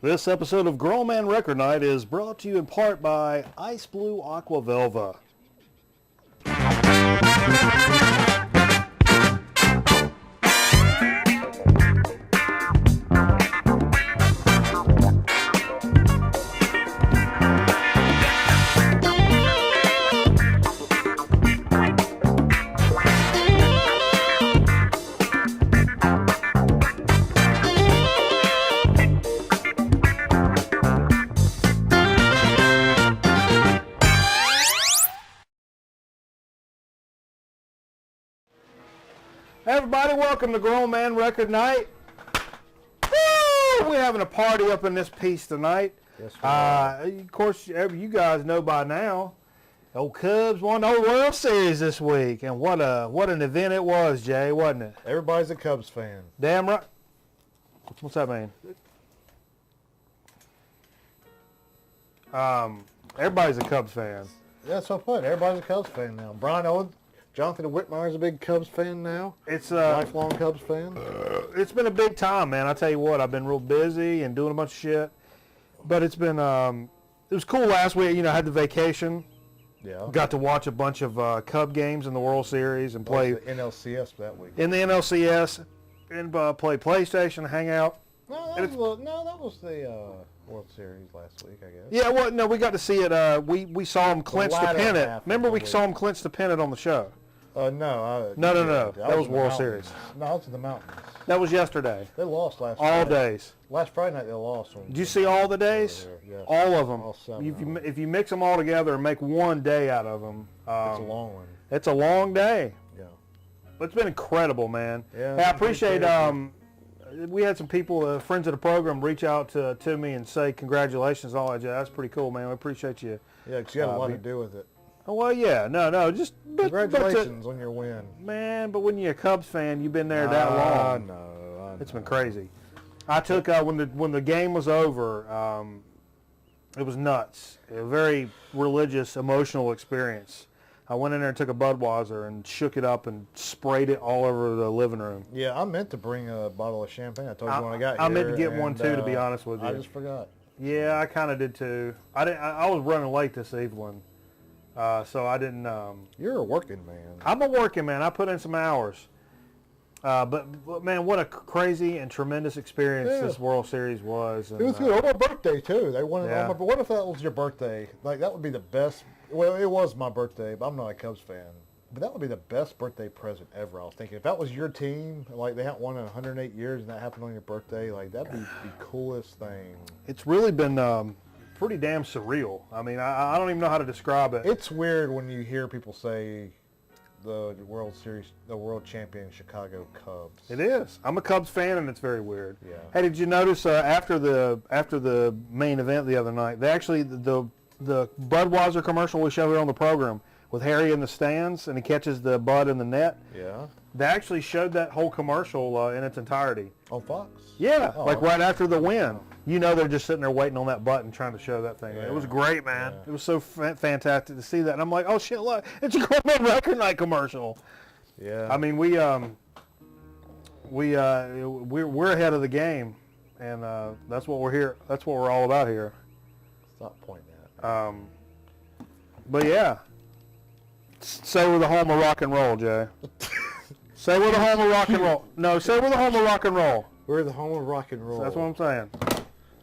This episode of Grown Man Record Night is brought to you in part by Ice Blue Aqua Velva. Hey everybody, welcome to Grown Man Record Night. Woo! We're having a party up in this piece tonight. Yes, we are. Of course, you guys know by now, old Cubs won the World Series this week, and what an event it was, Jay, wasn't it? Everybody's a Cubs fan. Damn right. What's that mean? Everybody's a Cubs fan. That's what I put. Everybody's a Cubs fan now. Brian Owen, Jonathan Whitmire's a big Cubs fan now. It's lifelong Cubs fan. It's been a big time, man. I tell you what, I've been real busy and doing a bunch of shit, but it's been it was cool last week. You know, I had the vacation. Yeah. Got to watch a bunch of Cub games in the World Series and play the NLCS that week. in the NLCS and play PlayStation, hang out. No, that was the World Series last week, I guess. Yeah, well, no, we got to see it. We saw him clinch to pin it. Remember, we saw him clinch to pin it on the show. No. No. That was World Series. No, I was in the mountains. That was yesterday. They lost last All Friday. days. Last Friday night they lost. Did you see all the days? Yes. All of them. All 7. If you mix them all together and make one day out of them, it's a long one. It's a long day. Yeah. But it's been incredible, man. Yeah. Hey, I appreciate. We had some people, friends of the program, reach out to me and say congratulations and all that. That's pretty cool, man. We appreciate you. Yeah, because you had a lot to do with it. Oh, well, yeah. No. Congratulations on your win. Man, but when you're a Cubs fan, you've been there that long. I know. It's been crazy. I took, when the game was over, it was nuts. A very religious, emotional experience. I went in there and took a Budweiser and shook it up and sprayed it all over the living room. Yeah, I meant to bring a bottle of champagne. I told you when I got here. I meant to get one too, to be honest with you. I just forgot. Yeah, I kind of did too. I was running late this evening, so I didn't. You're a working man. I'm a working man. I put in some hours. But man, what a crazy and tremendous experience this World Series was. And, it was good. On my birthday too. They won it on my. Yeah. What if that was your birthday? Like that would be the best. Well, it was my birthday, but I'm not a Cubs fan. But that would be the best birthday present ever. I was thinking if that was your team, like they haven't won in 108 years, and that happened on your birthday, like that'd be the coolest thing. It's really been pretty damn surreal. I mean, I don't even know how to describe it. It's weird when you hear people say the World Series, the world champion Chicago Cubs. It is. I'm a Cubs fan, and it's very weird. Yeah. Hey, did you notice after the main event the other night, they actually the Budweiser commercial we show here on the program with Harry in the stands and he catches the Bud in the net? Yeah. They actually showed that whole commercial in its entirety. On Fox? Yeah, Oh, like okay. right after the win. You know they're just sitting there waiting on that button trying to show that thing. Yeah. It was great, man. Yeah. It was so fantastic to see that. And I'm like, oh shit, look, it's a Grown Man Record Night commercial. Yeah. I mean, we're ahead of the game, and that's what we're here. That's what we're all about here. Stop pointing at. But yeah, say we're the home of rock and roll, Jay. Say we're the home of rock and roll. No, say we're the home of rock and roll. We're the home of rock and roll. That's what I'm saying.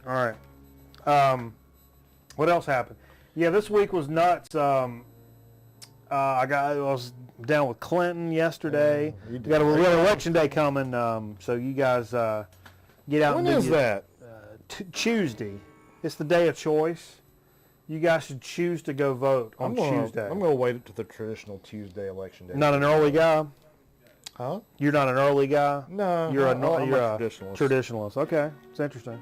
All right. What else happened? Yeah, this week was nuts. I was down with Clinton yesterday. You did. We got election day coming, so you guys get out. When and do is that? Tuesday. It's the day of choice. You guys should choose to go vote on Tuesday. I'm going to wait to the traditional Tuesday election day. Not an early guy? Huh? You're not an early guy? No. You're I'm a a traditionalist. Traditionalist. Okay, it's interesting.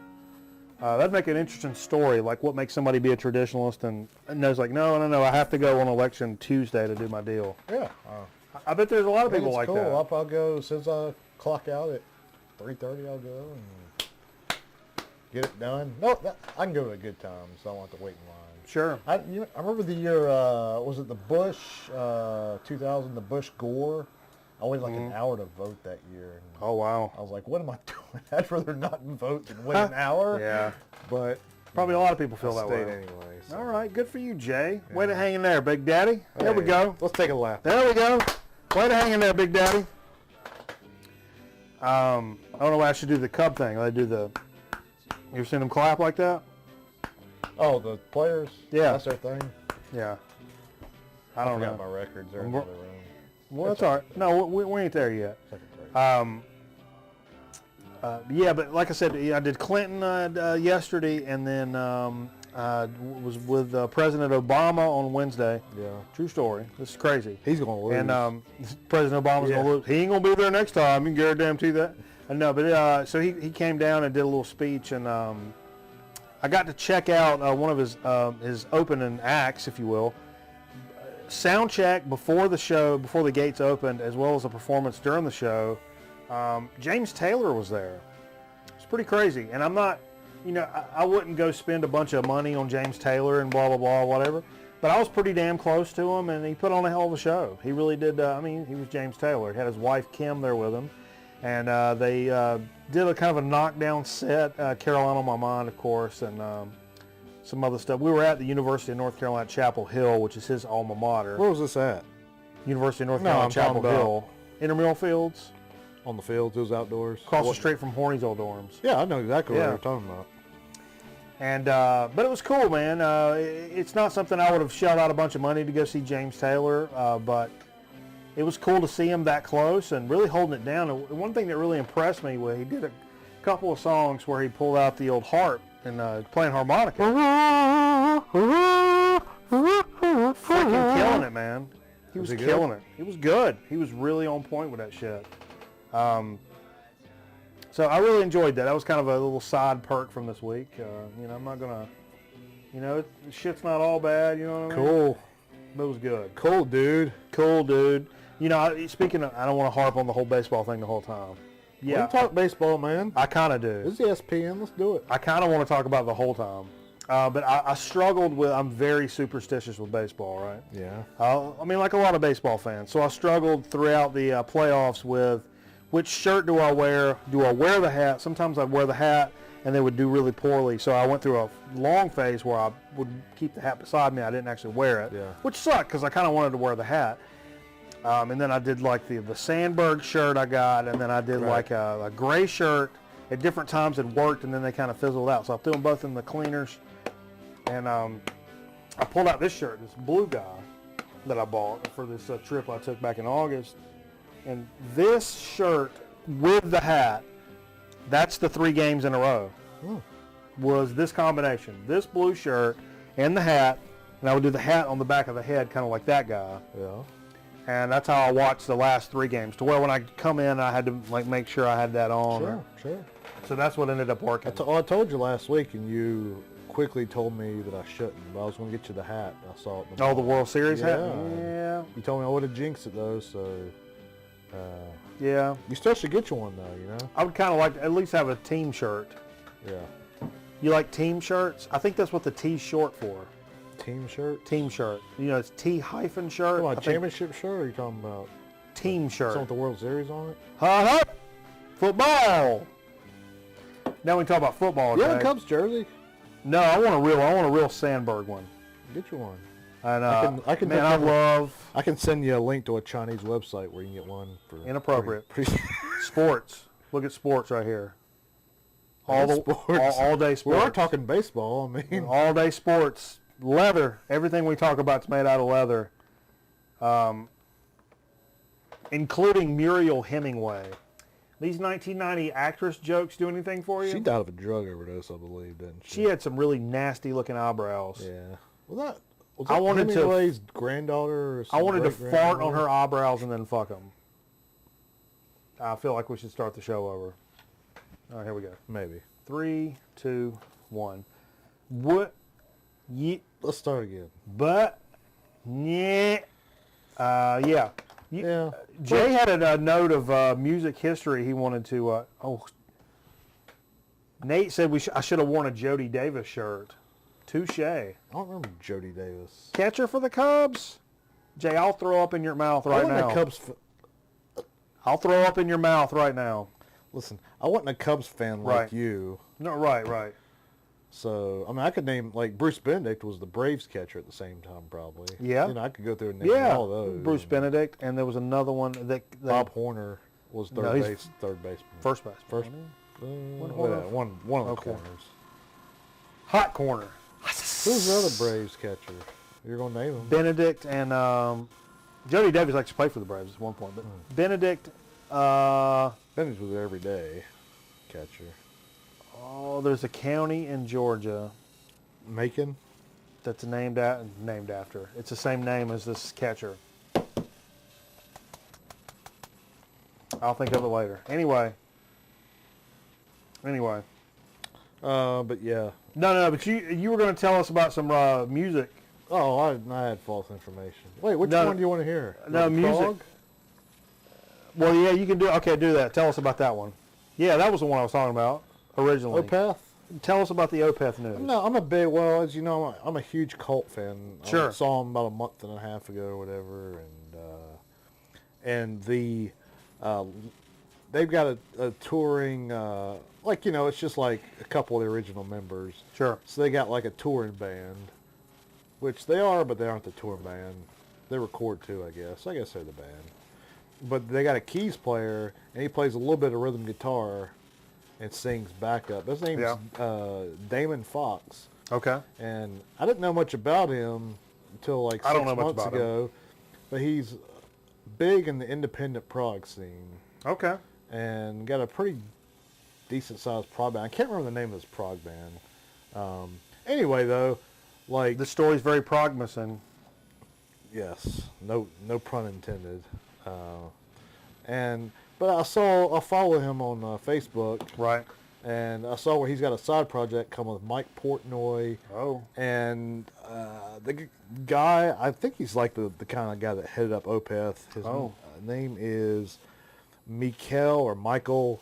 That'd make an interesting story, like what makes somebody be a traditionalist and knows like, no, I have to go on election Tuesday to do my deal. Yeah. I bet there's a lot of people like cool. that. I'll go, since I clock out at 3:30, I'll go and get it done. No, I can go at a good time, so I don't have to wait in line. Sure. I remember the year, was it the Bush, 2000, the Bush-Gore I waited like an hour to vote that year. And Oh, wow. I was like, what am I doing? I'd rather not vote than wait an hour. Yeah. But Probably a lot of people feel I that stayed way. anyway. So. All right, good for you, Jay. Way to hang in there, Big Daddy. There we Hey, go. Let's take a lap. There we go. Way to hang in there, Big Daddy. I don't know why I should do the Cub thing. I do the. You ever seen them clap like that? Oh, the players? Yeah. That's their thing? Yeah. I I don't forgot know. my records. They're in the other room. Well, that's all right. No, we ain't there yet. Second grade. Yeah, but like I said, I did Clinton yesterday, and then was with President Obama on Wednesday. Yeah. True story. This is crazy. He's going to lose. And President Obama's Yeah. going to lose. He ain't going to be there next time. You can guarantee that. No, but so he came down and did a little speech, and I got to check out one of his opening acts, if you will. Sound check before the show, before the gates opened, as well as a performance during the show. James Taylor was there. It's pretty crazy. And I'm not, I wouldn't go spend a bunch of money on James Taylor and blah, blah, blah, whatever. But I was pretty damn close to him, and he put on a hell of a show. He really did. He was James Taylor. He had his wife, Kim, there with him. And they did a kind of a knockdown set. Caroline on My Mind, of course, and some other stuff. We were at the University of North Carolina, Chapel Hill, which is his alma mater. Where was this at? University of North No, Carolina, I'm Chapel talking about- Hill. Intramural Fields, On the fields, it was outdoors. across the What- street from Horny's old dorms. Yeah, I know exactly what Yeah. you're talking about. And but it was cool, man. It's not something I would have shelled out a bunch of money to go see James Taylor, but it was cool to see him that close and really holding it down. And one thing that really impressed me was he did a couple of songs where he pulled out the old harp and playing harmonica. Freaking killing it, man. He was he good? killing it. He was good. He was really on point with that shit. So I really enjoyed that. That was kind of a little side perk from this week. I'm not gonna, shit's not all bad. You know what I mean? Cool. But it was good. Cool, dude. Cool, dude. Speaking of, I don't want to harp on the whole baseball thing the whole time. We Yeah, can talk baseball, man. I kind of do. This is ESPN. Let's do it. I kind of want to talk about it the whole time. But I struggled with, I'm very superstitious with baseball, right? Yeah. Like a lot of baseball fans. So I struggled throughout the playoffs with which shirt do I wear? Do I wear the hat? Sometimes I'd wear the hat and they would do really poorly. So I went through a long phase where I would keep the hat beside me. I didn't actually wear it, Yeah. which sucked because I kind of wanted to wear the hat. And then I did like the Sandberg shirt I got, and then I did Right. like a gray shirt at different times. It worked, and then they kind of fizzled out. So I threw them both in the cleaners. And I pulled out this shirt, this blue guy that I bought for this trip I took back in August. And this shirt with the hat, that's the 3 games in a row, was this combination. This blue shirt and the hat, and I would do the hat on the back of the head, kind of like that guy. Yeah. And that's how I watched the last 3 games, to where when I come in, I had to make sure I had that on. Sure. So that's what ended up working. I told you last week, and you quickly told me that I shouldn't. But I was going to get you the hat. I saw it. In the Oh, the World Series hat? Yeah. Yeah. You told me I would have jinxed it though, so Yeah. you still should get you one though. I would kind of like to at least have a team shirt. Yeah. You like team shirts? I think that's what the T's short for. Team shirt. Team shirt. It's T-shirt. Come on, I think championship shirt. Or are you talking about team shirt. something with the World Series on it? Ha-ha! Football. Now we can talk about football. Yeah, Okay? the Cubs jersey. No, I want a real Sandberg one. Get you one. And I can man, I love I can send you a link to a Chinese website where you can get one for Inappropriate. pretty sports. Look at sports right here. All day sports. We are talking baseball. I mean, all day sports. Leather. Everything we talk about is made out of leather. Including Muriel Hemingway. These 1990 actress jokes do anything for you? she died of a drug overdose, I believe, didn't she? She had some really nasty looking eyebrows. Yeah. Was I that wanted to- Hemingway's granddaughter? Or I wanted to some fart on great-granddaughter? her eyebrows and then fuck them. I feel like we should start the show over. All right, here we go. Maybe. 3, 2, 1. What? Let's start again. But, yeah. Yeah. Yeah. Jay had a note of music history he wanted to. Nate said I should have worn a Jody Davis shirt. Touche. I don't remember Jody Davis. Catcher for the Cubs. Jay, I'll throw up in your mouth right I wasn't now. a Cubs I'll throw up in your mouth right now. Listen, I wasn't a Cubs fan like Right. you. No, right. So, I mean, I could name, like, Bruce Benedict was the Braves catcher at the same time, probably. Yeah. You know, I could go through and name Yeah, all those. Bruce Benedict, and there was another one that Bob Horner was No, he's third baseman. first base. First, Horner? one of the Okay. corners. Hot corner. Who's the other Braves catcher? You're going to name him. Benedict and Jody Davis likes to play for the Braves at one point, but Benedict. Benedict was every day catcher. Oh, there's a county in Georgia Macon? that's named after. It's the same name as this catcher. I'll think of it later. Anyway. But yeah. No. But you were going to tell us about some music. Oh, I had false information. Wait, which No. one do you want to hear? No, The music. Frog? Well, yeah, you can do. Okay, do that. Tell us about that one. Yeah, that was the one I was talking about originally. Opeth? Tell us about the Opeth news. No, I'm a big, well, as you know, I'm a huge Cult fan. Sure. I saw them about a month and a half ago or whatever, and they've got a touring, like, you know, it's just like a couple of the original members. Sure. So they got like a touring band, which they are, but they aren't the touring band. They record too, I guess. I guess they're the band. But they got a keys player, and he plays a little bit of rhythm guitar and sings backup. His name's Damon Fox. Okay. And I didn't know much about him until like I don't 6 know much months about ago. But he's big in the independent prog scene Okay. and got a pretty decent sized prog band. I can't remember the name of his prog band. Anyway, though, like The story's very progmissing. yes, no pun intended. But I follow him on Facebook, Right. and I saw where he's got a side project coming with Mike Portnoy. Oh. And the guy, I think he's like the kind of guy that headed up Opeth. His name is Michael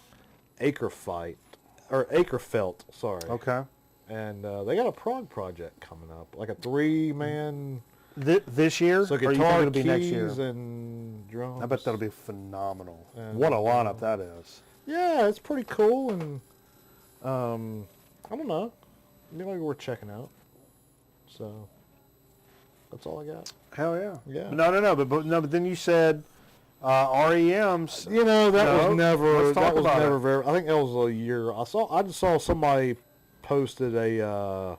Akerfelt, sorry. Okay. And they got a prog project coming up, like a 3-man. This year? So or you think guitar, it'll be next year? keys, and drums. I bet that'll be phenomenal. And, What a lineup that is. Yeah, it's pretty cool, and I don't know, maybe worth checking out. So that's all I got. Hell yeah. Yeah. No. But then you said REM's. You know, that No, was never. let's talk That was about never it. very. I think that was a year. I just saw somebody posted a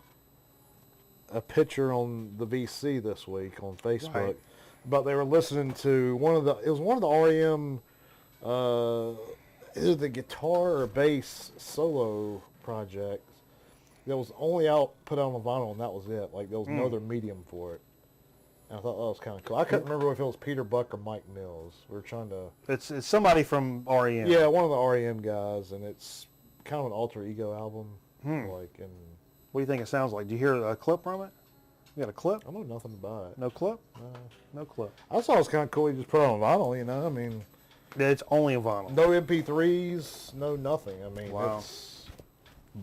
picture on the VC this week on Facebook, Right. but they were listening to one of the REM, either the guitar or bass solo project that was only put out on vinyl, and that was it. Like there was no other medium for it. And I thought that was kind of cool. I couldn't remember if it was Peter Buck or Mike Mills. We were trying to. It's somebody from REM. Yeah, one of the REM guys, and it's kind of an alter ego album. Like, and What do you think it sounds like? Do you hear a clip from it? You got a clip? I know nothing about it. No clip? No clip. I thought it was kind of cool. He just put it on vinyl, you know. I mean, It's only a vinyl. no MP3s, no nothing. I mean, Wow. it's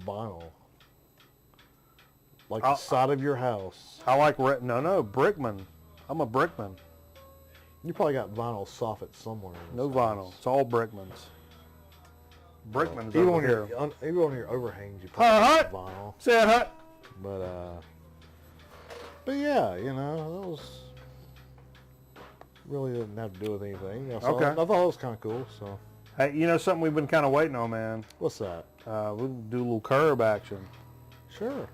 vinyl, like the side of your house. I like Brickman. I'm a Brickman. You probably got vinyl soffit somewhere. in No this vinyl. house. It's all Brickmans. Brickman's Even over on here. even on your overhangs, you probably Hut, got vinyl. Say it, Hut. But yeah, you know, that was really didn't have to do with anything. You know, so Okay. I thought it was kind of cool. So Hey, you know something we've been kind of waiting on, man? what's that? We'll do a little curb action. Sure.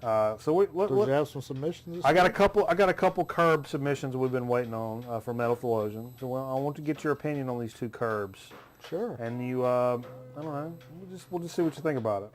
So we, Did you have some submissions? This I got a week? couple curb submissions we've been waiting on for Metal Theologian. So I want to get your opinion on these two curbs. Sure. And you, I don't know, we'll just see what you think about it.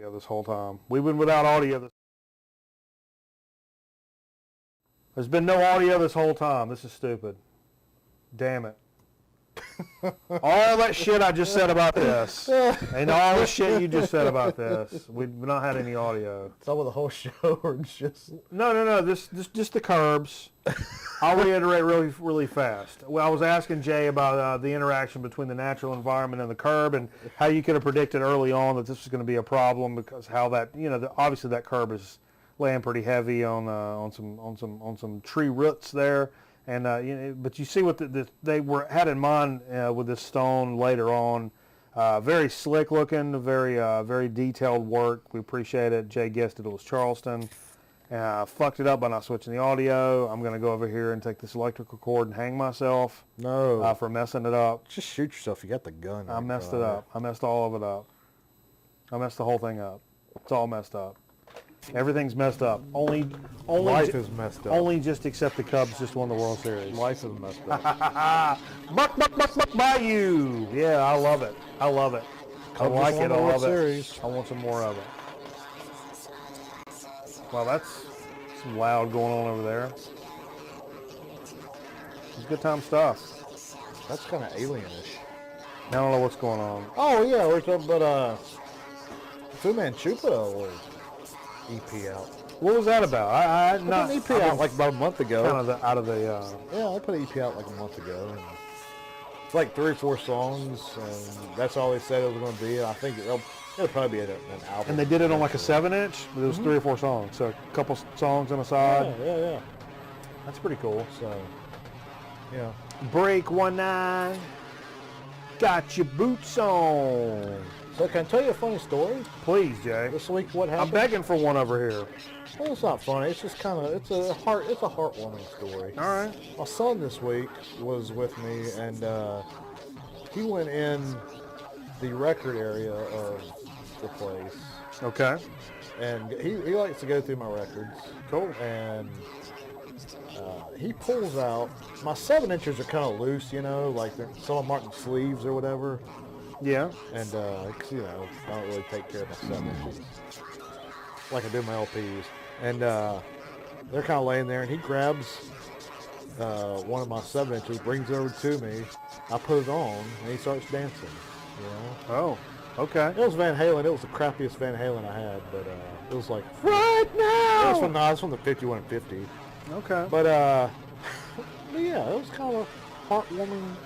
Yeah, this whole time. We've been without audio. There's been no audio this whole time. This is stupid. Damn it. All that shit I just said about this, and all the shit you just said about this, we've not had any audio. Some of the whole show, or it's just... No. This just the curbs. I'll reiterate really fast. Well, I was asking Jay about the interaction between the natural environment and the curb, and how you could have predicted early on that this was going to be a problem, because how that, obviously that curb is laying pretty heavy on some tree roots there. And but you see what they had in mind with this stone later on. Very slick looking, very detailed work. We appreciate it. Jay guessed it was Charleston. Fucked it up by not switching the audio. I'm gonna go over here and take this electrical cord and hang myself. No. For messing it up. Just shoot yourself. You got the gun. I messed it up. I messed all of it up. I messed the whole thing up. It's all messed up. Everyth's messed up. Only life is messed up. Only just except the Cubs just won the World Series. Life is messed up. Buck Bayou. Yeah, I love it. I love it. I like it. I love it. I want some more of it. Wow, that's some loud going on over there. It's good time stuff. That's kind of alienish. I don't know what's going on. Oh yeah, we're talking about Fu Manchupa was EP out. What was that about? I put an EP out like about a month ago. Kind of out of the. Yeah, I put an EP out like a month ago. And it's like 3 or 4 songs, and that's all they said it was going to be. And I think it'll probably be an album. And they did it on like a 7-inch. It was 3 or 4 songs, so a couple songs on the side. Yeah. That's pretty cool. So, yeah. Break 19. Got your boots on. So can I tell you a funny story? Please, Jay. This week, what happened? I'm begging for one over here. Well, it's not funny. It's just kind of, it's a heartwarming story. All right. My son this week was with me, and he went in the record area of the place. Okay. And he likes to go through my records. Cool. And he pulls out, my 7-inchers are kind of loose, like some of them aren't in sleeves or whatever. Yeah. And, cause, I don't really take care of my 7-inches like I do my LPs. And they're kind of laying there, and he grabs one of my 7-inches, brings it over to me. I put it on, and he starts dancing, Oh, okay. It was Van Halen. It was the crappiest Van Halen I had, but it was like... Right now! It was from the 5150. Okay. But yeah, it was kind of a heartwarming,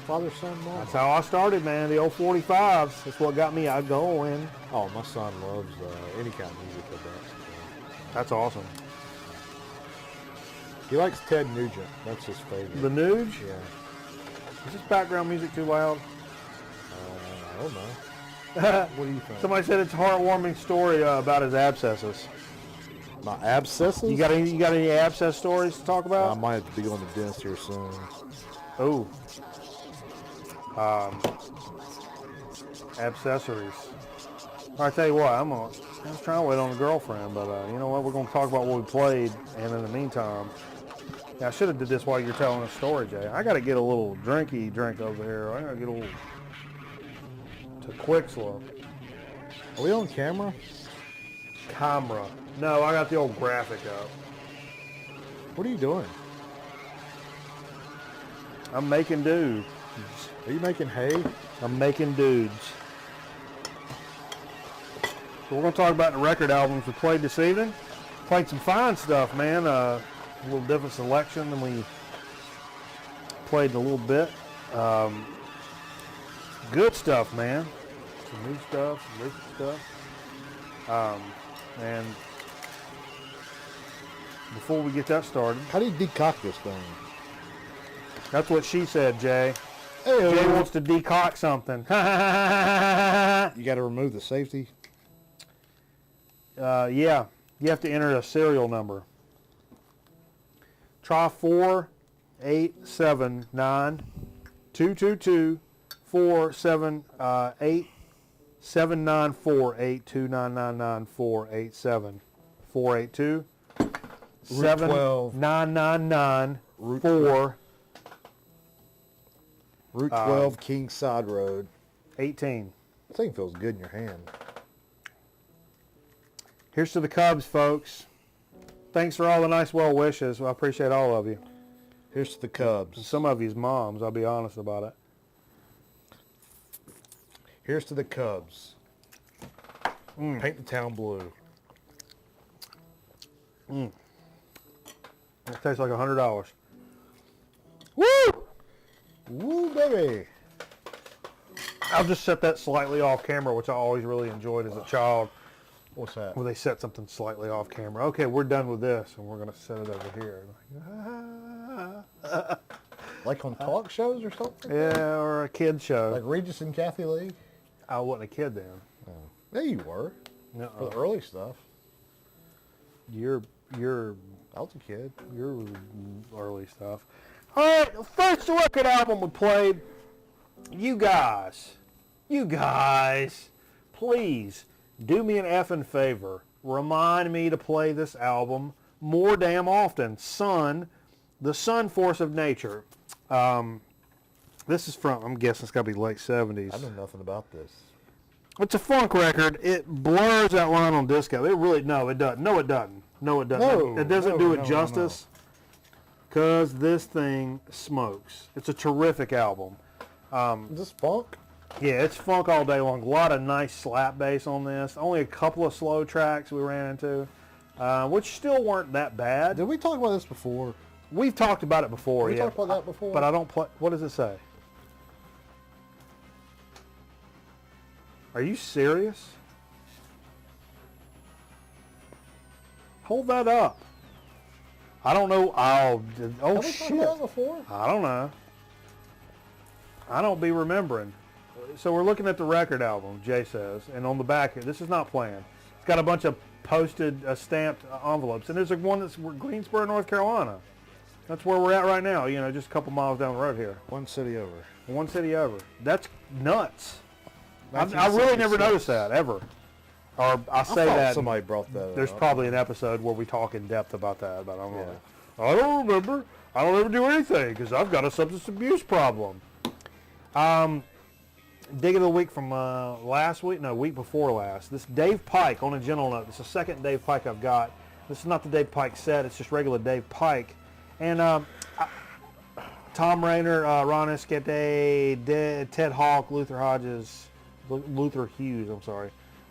father-son moment. That's how I started, man. The old 45s. That's what got me out going. Oh, my son loves any kind of music like that. That's awesome. He likes Ted Nugent. That's his favorite. The Nuge? Yeah. Is this background music too loud? I don't know. What do you think? Somebody said it's a heartwarming story about his abscesses. My abscesses? You got any abscess stories to talk about? I might have to be going to the dentist here soon. Oh. Accessories. I tell you what, I was trying to wait on a girlfriend, but you know what? We're going to talk about what we played, and in the meantime, I should have did this while you're telling the story, Jay. I got to get a little drink over here. I got to get a little to quick slow. Are we on camera? Camera. No, I got the old graphic up. What are you doing? I'm making dudes. Are you making hay? I'm making dudes. So we're going to talk about the record albums we played this evening. Played some fine stuff, man. A little different selection than we played in a little bit. Good stuff, man. Some new stuff, some recent stuff. And before we get that started, how do you decock this thing? That's what she said, Jay. Hey, Jay wants to decock something. You got to remove the safety? Yeah. You have to enter a serial number. Try 4-879-222-478-794-87. 482 79994 Route 12, Kingside Road. 18. That thing feels good in your hand. Here's to the Cubs, folks. Thanks for all the nice well wishes. I appreciate all of you. Here's to the Cubs. And some of you's moms, I'll be honest about it. Here's to the Cubs. Paint the town blue. It tastes like $100. Woo! Woo, baby. I'll just set that slightly off camera, which I always really enjoyed as a child. What's that? Where they set something slightly off camera. Okay, we're done with this, and we're going to set it over here. Like on talk shows or something? Yeah, or a kid show. Like Regis and Kathy Lee? I wasn't a kid then. Oh. Yeah, you were. No, For the early stuff. You're I was a kid. your early stuff. All right, the first record album we played. You guys, please do me an effing favor. Remind me to play this album more damn often. Sun, the Sun Force of Nature. This is from, I'm guessing it's got to be late 70s. I know nothing about this. It's a funk record. It blurs that line on disco. It really, no, it doesn't. No, it doesn't. No, it doesn't. It doesn't do it justice. Because this thing smokes. It's a terrific album. Is this funk? Yeah, it's funk all day long. A lot of nice slap bass on this. Only a couple of slow tracks we ran into, which still weren't that bad. Did we talk about this before? We've talked about it before, We yeah. talked about that before? But I don't play. What does it say? Are you serious? Hold that up. I don't know. Oh Have we shit. talked about that before? I don't know. I don't be remembering. So we're looking at the record album, Jay says, and on the back here, this is not planned. It's got a bunch of posted, stamped envelopes, and there's one that's Greensboro, North Carolina. That's where we're at right now, you know, just a couple miles down the road here. One city over. One city over. That's nuts. I really never noticed that, ever. Or I say that. Somebody brought that There's up. probably an episode where we talk in depth about that, but I'm Yeah. like, I don't remember. I don't ever do anything because I've got a substance abuse problem. Dig of the week from week before last. This Dave Pike, on a gentle note. This is the second Dave Pike I've got. This is not the Dave Pike set. It's just regular Dave Pike. And Tom Rayner, Ron Esquete, Ted Hawk, Luther Hughes,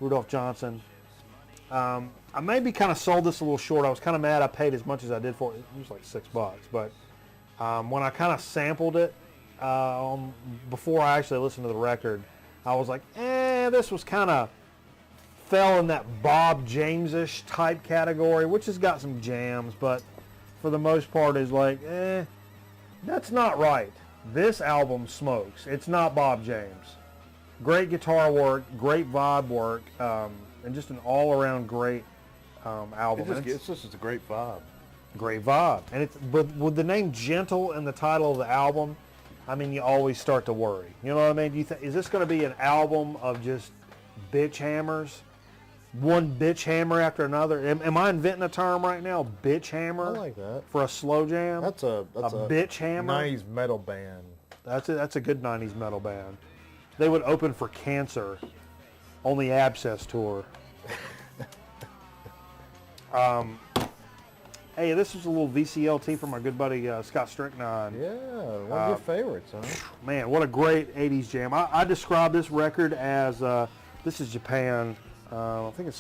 Rudolph Johnson. I maybe kind of sold this a little short. I was kind of mad I paid as much as I did for it. It was like $6. But when I kind of sampled it before I actually listened to the record, I was like, this was kind of fell in that Bob James-ish type category, which has got some jams, but for the most part is like, that's not right. This album smokes. It's not Bob James. Great guitar work, great vibe work, and just an all-around great album. It's just a great vibe. Great vibe. And it's with the name Gentle in the title of the album, I mean, you always start to worry. You know what I mean? Do you think, is this going to be an album of just bitch hammers? One bitch hammer after another? Am I inventing a term right now? Bitch hammer? I like that. For a slow jam? That's a bitch hammer? 90s metal band. That's a good 90s metal band. They would open for Cancer on the Abscess tour. Hey, this was a little VCLT from my good buddy Scott Stricknine. Yeah, one of your favorites, huh? Man, what a great 80s jam. I describe this record as, this is Japan, I think it's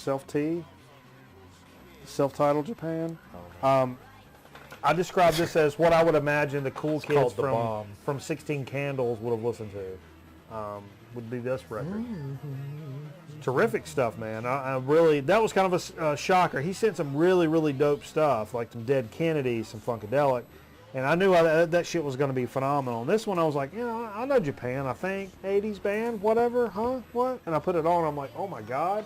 self-titled Japan. I describe this as what I would imagine the cool kids from 16 Candles would have listened to. Would be this record. Terrific stuff, man. I really, that was kind of a shocker. He sent some really, really dope stuff, like some Dead Kennedys, some Funkadelic, and I knew that shit was going to be phenomenal. And this one, I was like, I know Japan, I think. 80s band, whatever, huh? What? And I put it on, I'm like, oh my God.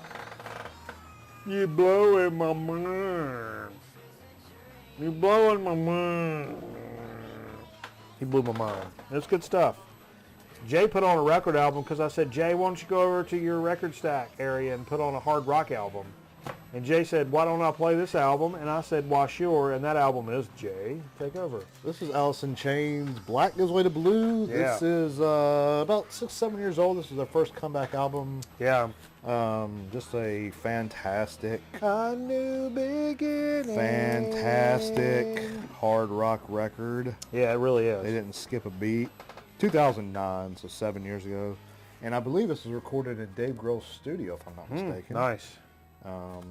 You blowing my mind. You blowing my mind. He blew my mind. It's good stuff. Jay put on a record album because I said, Jay, why don't you go over to your record stack area and put on a hard rock album? And Jay said, why don't I play this album? And I said, why sure. And that album is Jay. Take over. This is Alice in Chains, Black Gives Way to Blue. Yeah. This is about 6-7 years old. This is their first comeback album. Yeah. Just a fantastic, A new beginning. fantastic hard rock record. Yeah, it really They is. didn't skip a beat. 2009, so 7 years ago. And I believe this was recorded in Dave Grohl's studio, if I'm not mistaken. Nice. I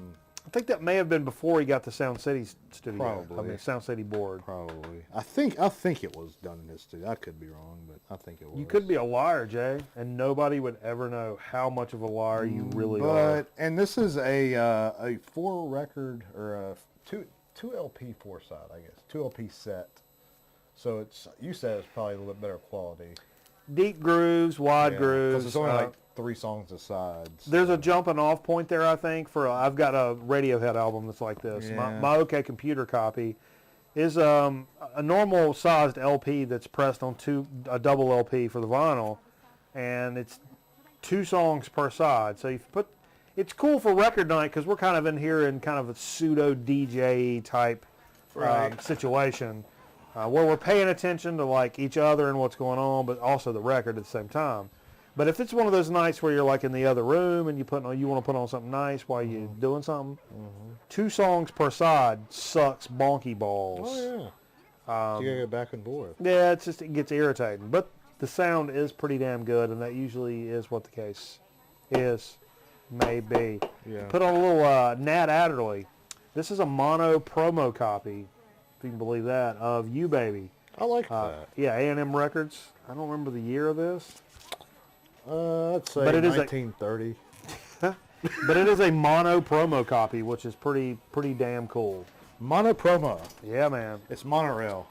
think that may have been before he got the Sound City studio. Probably. I mean, Sound City board. Probably. I think it was done in his studio. I could be wrong, but I think it was. You could be a liar, Jay, and nobody would ever know how much of a liar you really are. And this is a 4 record or a two LP 4-side, I guess. 2 LP set. So it's, you said it's probably a little bit better quality. Deep grooves, wide grooves. Because it's only like 3 songs a side. So. There's a jumping off point there, I think. I've got a Radiohead album that's like this. Yeah. My OK Computer copy is a normal sized LP that's pressed on a double LP for the vinyl, and it's 2 songs per side. So it's cool for record night because we're kind of in here in kind of a pseudo DJ type situation. Where we're paying attention to like each other and what's going on, but also the record at the same time. But if it's one of those nights where you're like in the other room and you want to put on something nice while you're doing something, 2 songs per side sucks bonky balls. Oh yeah. So you gotta go back and forth. Yeah, it gets irritating. But the sound is pretty damn good, and that usually is what the case is, maybe. Yeah. Put on a little Nat Adderley. This is a mono promo copy, if you can believe that, of You Baby. I like that. Yeah, A&M Records. I don't remember the year of this. I'd say But it is 1930. But it is a mono promo copy, which is pretty damn cool. Mono promo. Yeah, man. It's monorail.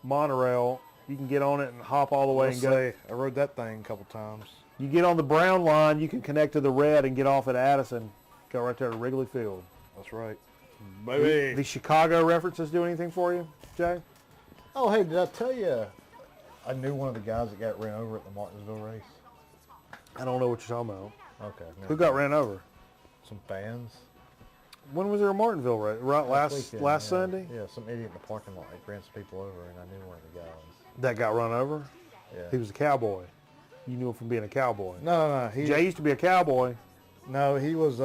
Monorail. You can get on it and hop all the way and go. I rode that thing a couple times. You get on the brown line, you can connect to the red and get off at Addison. Go right there to Wrigley Field. That's right. Baby. The Chicago references do anything for you, Jay? Oh, hey, did I tell you I knew one of the guys that got ran over at the Martinsville race? I don't know what you're talking about. Okay. Who got ran over? Some fans. When was there a Martinville race? Right, last weekend, Sunday? Yeah, some idiot in the parking lot like ran some people over, and I knew one of the guys. That got run over? Yeah. He was a cowboy. You knew him from being a cowboy. No. Jay used to be a cowboy. No, he was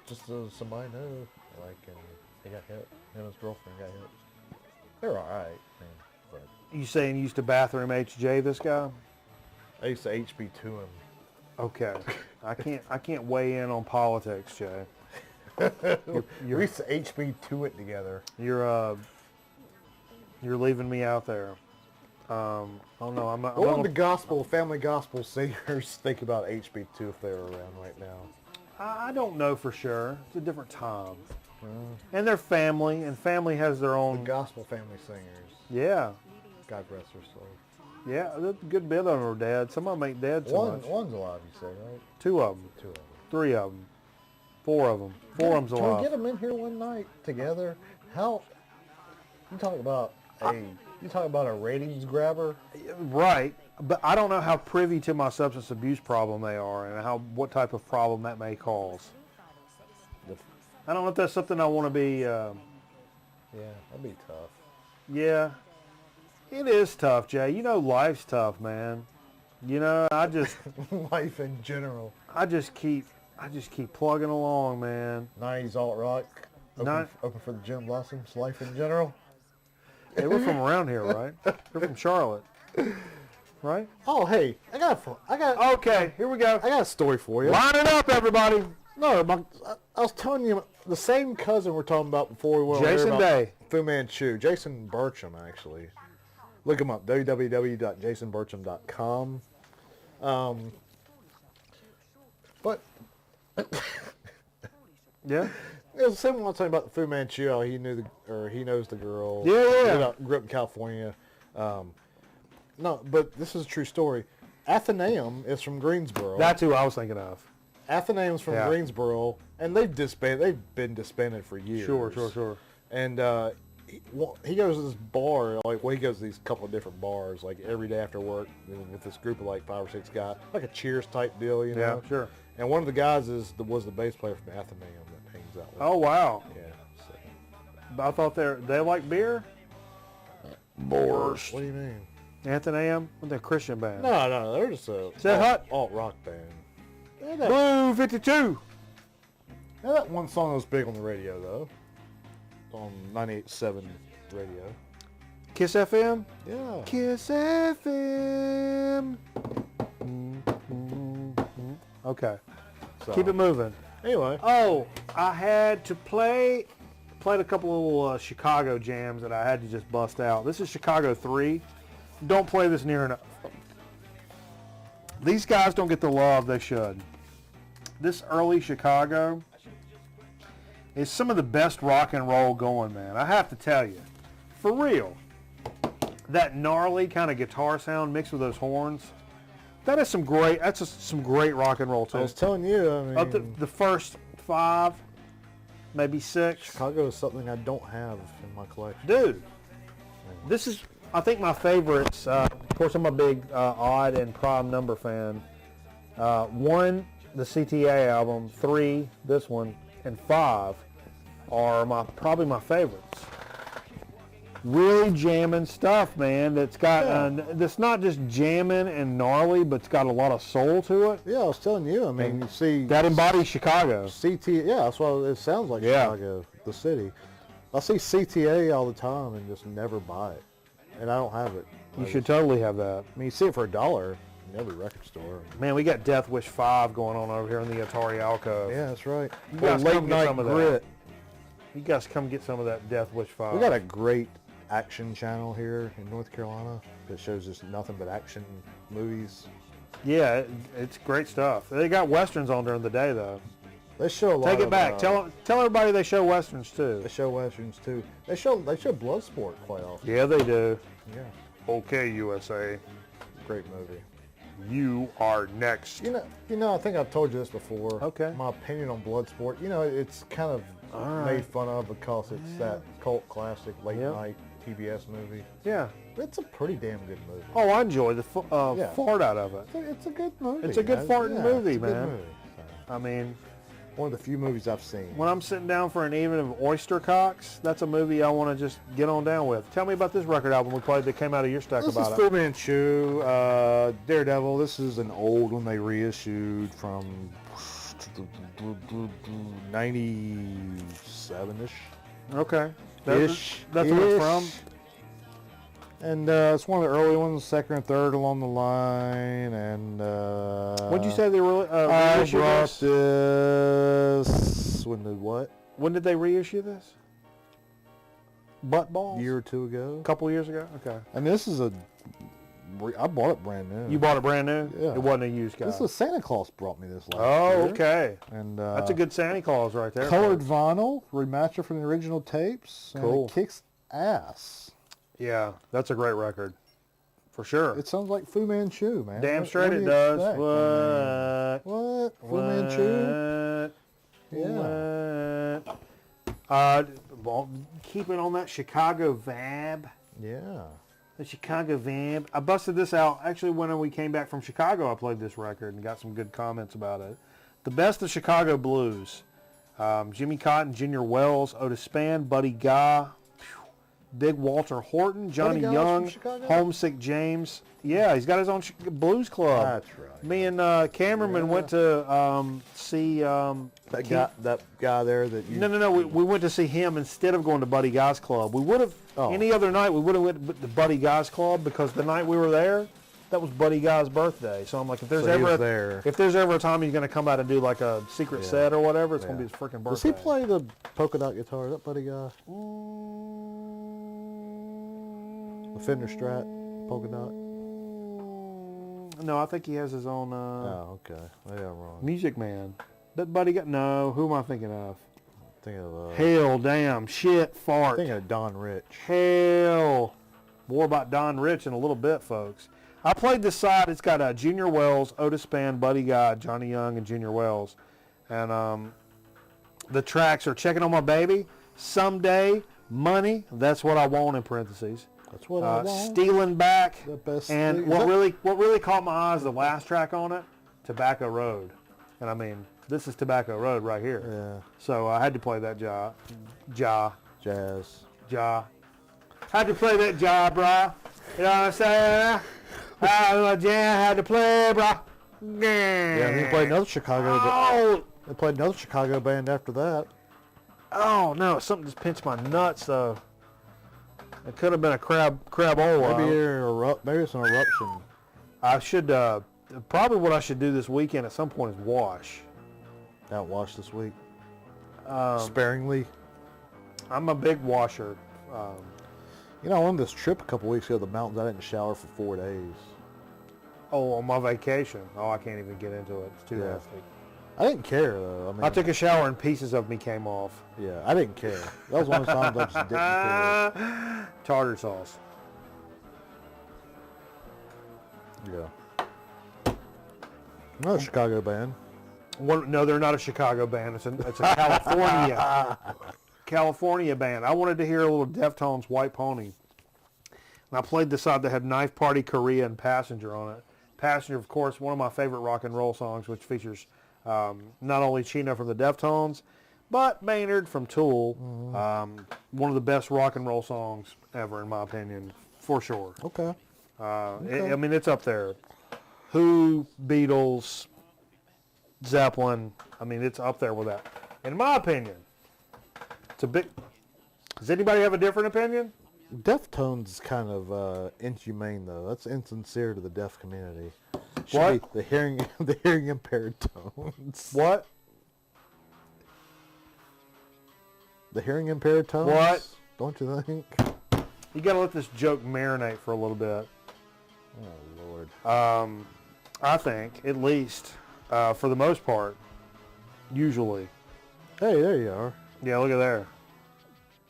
just somebody I knew. Like, and he got hit. Him and his girlfriend got hit. They were all right. But You saying you used to bathroom HJ this guy? I used to HB2 him. Okay. I can't weigh in on politics, Jay. We used to HB2 it together. You're leaving me out there. Oh no, I'm not. What would the family gospel singers think about HB2 if they were around right now? I don't know for sure. It's a different time. And they're family, and family has their The own. gospel family singers. Yeah. God rest their soul. Yeah, there's a good bit of them are dead. Some of them ain't dead so much. One's alive, you say, right? 2 of them. 2 of them. 3 of them. 4 of them. 4 of them's Can we alive. get them in here one night together? How? You talk about a ratings grabber? Right, but I don't know how privy to my substance abuse problem they are, and what type of problem that may cause. I don't know if that's something I want to be. Yeah, that'd be tough. Yeah, it is tough, Jay. You know, life's tough, man. You know, I just Life in general. I just keep plugging along, man. 90s alt rock. Open for the Jim Blossoms. Life in general. Hey, we're from around here, right? We're from Charlotte, right? Oh, hey, I got Okay, here we go. I got a story for you. Line it up, everybody. No, I was telling you the same cousin we're talking about before we went Jason on there Day. about Fu Manchu. Jason Burcham, actually. Look him up, www.jasonburcham.com. But Yeah. it was the same one I was talking about the Fu Manchu. How he knows the girl. Yeah. Grew up in California. No, but this is a true story. Athenaeum is from Greensboro. That's who I was thinking of. Athenaeum's from Yeah. Greensboro, and they've been disbanded for years. Sure. And he goes to this bar, he goes to these couple of different bars, like every day after work, with this group of like 5 or 6 guys, like a Cheers type deal, you know. Yeah, sure. And one of the guys was the bass player from Athenaeum that hangs that one. Oh, wow. Yeah. So. I thought they like beer? What do you mean? Anthony, what they Christian band? No, they're just a that hot? alt rock band. Blue 52. Yeah, that one song was big on the radio though. On 98.7 radio. Kiss FM? Yeah. Kiss FM. Okay. So, Keep it moving. Anyway. Oh, I had to played a couple of little Chicago jams that I had to just bust out. This is Chicago 3. Don't play this near enough. These guys don't get the love they should. This early Chicago is some of the best rock and roll going, man. I have to tell you. For real. That gnarly kind of guitar sound mixed with those horns. That's some great rock and roll too. I was telling you, I mean, Up to the first 5, maybe 6. Chicago is something I don't have in my collection. Dude, this is, I think, my favorites. Of course, I'm a big odd and prime number fan. 1, the CTA album. 3, this one, and 5 are probably my favorites. Really jamming stuff, man. That's got that's not just jamming and gnarly, but it's got a lot of soul to it. Yeah, I was telling you. I mean, you see that embodies Chicago. CTA. Yeah, that's what it sounds like. Chicago, the city. I see CTA all the time and just never buy it, and I don't have it. You should totally have that. I mean, you see it for $1 in every record store. Man, we got Death Wish 5 going on over here in the Atari alcove. Yeah, that's right. You guys late come get night some of grit. that. You guys come get some of that Death Wish 5. We got a great action channel here in North Carolina that shows just nothing but action movies. Yeah, it's great stuff. They got westerns on during the day though. They show a lot. Take it back. Tell everybody they show westerns too. They show westerns too. They show Bloodsport quite often. Yeah, they do. Yeah. Okay, USA. Great movie. You are next. You know. I think I've told you this before. Okay. My opinion on Bloodsport. You know, it's kind of made fun of because it's that cult classic late night TBS movie. Yeah. It's a pretty damn good movie. Oh, I enjoy the fart out of it. It's a good movie. It's a good farting movie, it's a man. Good movie. So, I mean, one of the few movies I've seen. when I'm sitting down for an evening of oyster cocks, that's a movie I want to just get on down with. Tell me about this record album we played that came out of your stack This about is it. Fu Manchu, Daredevil. This is an old one they reissued from 97-ish. Okay. Ish. That's where it's from? And it's one of the early ones, second and third along the line. And When'd you say they I reissued brought this? this. When did they reissue this? Butt balls? A year or two ago. A couple years ago? Okay. And this is I bought it brand new. You bought it brand new? Yeah. It wasn't a used guy. This is Santa Claus brought me this last Oh, year. okay. And That's a good Santa Claus right there. colored folks. vinyl, remastered from the original tapes. Cool. And it kicks ass. Yeah, that's a great record. For sure. It sounds like Fu Manchu, man. Damn straight do it you does. expect? What? Fu Manchu? Yeah. Well, keeping on that Chicago vibe. Yeah. The Chicago vibe. I busted this out. Actually, when we came back from Chicago, I played this record and got some good comments about it. The best of Chicago blues. Jimmy Cotton, Junior Wells, Otis Spann, Buddy Guy, Big Walter Horton, Johnny Buddy Guy's Young, from Chicago? Homesick James. Yeah, he's got his own blues club. That's right. Me and Cameron went to see That guy there that you... No. We went to see him instead of going to Buddy Guy's club. We would have any other night. We would have went to Buddy Guy's club because the night we were there, that was Buddy Guy's birthday. So I'm like, if there's So he was ever there. if there's ever a time he's going to come out and do like a secret set or whatever, it's going to be his freaking Does birthday. he play the polka dot guitar? Is that Buddy Guy? The Fender Strat polka dot? No, I think he has his own Oh, okay. Maybe I'm wrong. Music Man. That Buddy Guy? No, who am I thinking of? Thinking of Hell, damn, shit, fart. thinking of Don Rich. Hell. More about Don Rich in a little bit, folks. I played this side. It's got Junior Wells, Otis Spann, Buddy Guy, Johnny Young, and Junior Wells. And the tracks are Checking on My Baby, Someday, Money, That's What I Want in parentheses. That's what I want. Stealing Back, The best and thing- what really caught my eye is the last track on it, Tobacco Road. And I mean, this is Tobacco Road right here. Yeah. So I had to play that Jazz. Had to play that brah. You know what I'm saying? Had to play, brah. Yeah, they played another Chicago. Oh! They played another Chicago band after that. Oh no! Something just pinched my nuts though. It could have been a crabola. Maybe it's an eruption. I should probably what I should do this weekend at some point is wash. Out wash this week. Sparingly. I'm a big washer. You know, on this trip a couple weeks ago, the mountains, I didn't shower for 4 days. Oh, on my vacation. Oh, I can't even get into it. It's too nasty. I didn't care though. I mean, I took a shower and pieces of me came off. Yeah, I didn't care. That was one of the times I just didn't care. Tartar sauce. Yeah. Another Chicago band. No, they're not a Chicago band. It's a California band. I wanted to hear a little Deftones White Pony. And I played the side that had Knife Party, Korea, and Passenger on it. Passenger, of course, one of my favorite rock and roll songs, which features not only Chino from the Deftones, but Maynard from Tool. One of the best rock and roll songs ever, in my opinion, for sure. Okay. I mean, it's up there. Who, Beatles, Zeppelin. I mean, it's up there with that. In my opinion, it's a big... Does anybody have a different opinion? Deftones is kind of inhumane, though. That's insincere to the deaf community. Should What? be the hearing impaired tones. What? The hearing impaired tones? What? Don't you think? You got to let this joke marinate for a little bit. Oh, Lord. I think, at least, for the most part, usually. Hey, there you are. Yeah, look at there.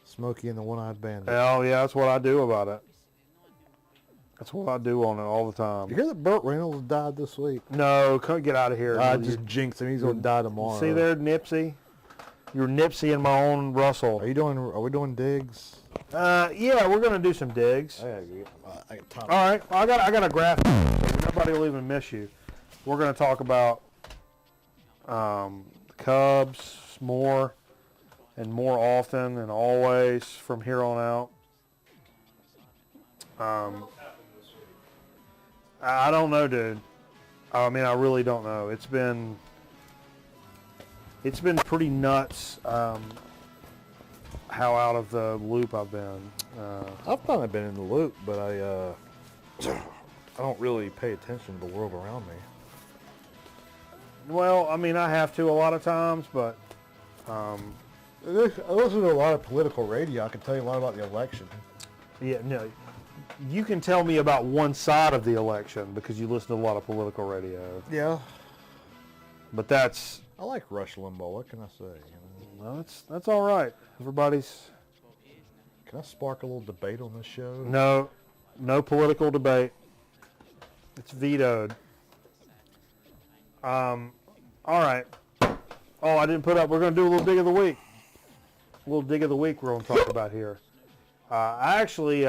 Smokey and the One-Eyed Bandit. Oh, yeah, that's what I do about it. That's what I do on it all the time. You hear that Burt Reynolds died this week? No, come get out of here. I just jinxed him. He's going to die tomorrow. See there, Nipsey? You're Nipsey and my own Russell. Are we doing digs? Yeah, we're going to do some digs. I got time. All right, well, I got a graphic, so nobody will even miss you. We're going to talk about Cubs more and more often and always from here on out. I don't know, dude. I mean, I really don't know. It's been pretty nuts how out of the loop I've been. I've kind of been in the loop, but I don't really pay attention to the world around me. Well, I mean, I have to a lot of times, but I listen to a lot of political radio. I can tell you a lot about the election. yeah, no. You can tell me about one side of the election because you listen to a lot of political radio. Yeah. But that's... I like Rush Limbaugh. What can I say? You know? No, that's all right. Everybody's... Can I spark a little debate on this show? No political debate. It's vetoed. All right. Oh, I didn't put up. We're going to do a little dig of the week. A little dig of the week we're going to talk about here. I actually,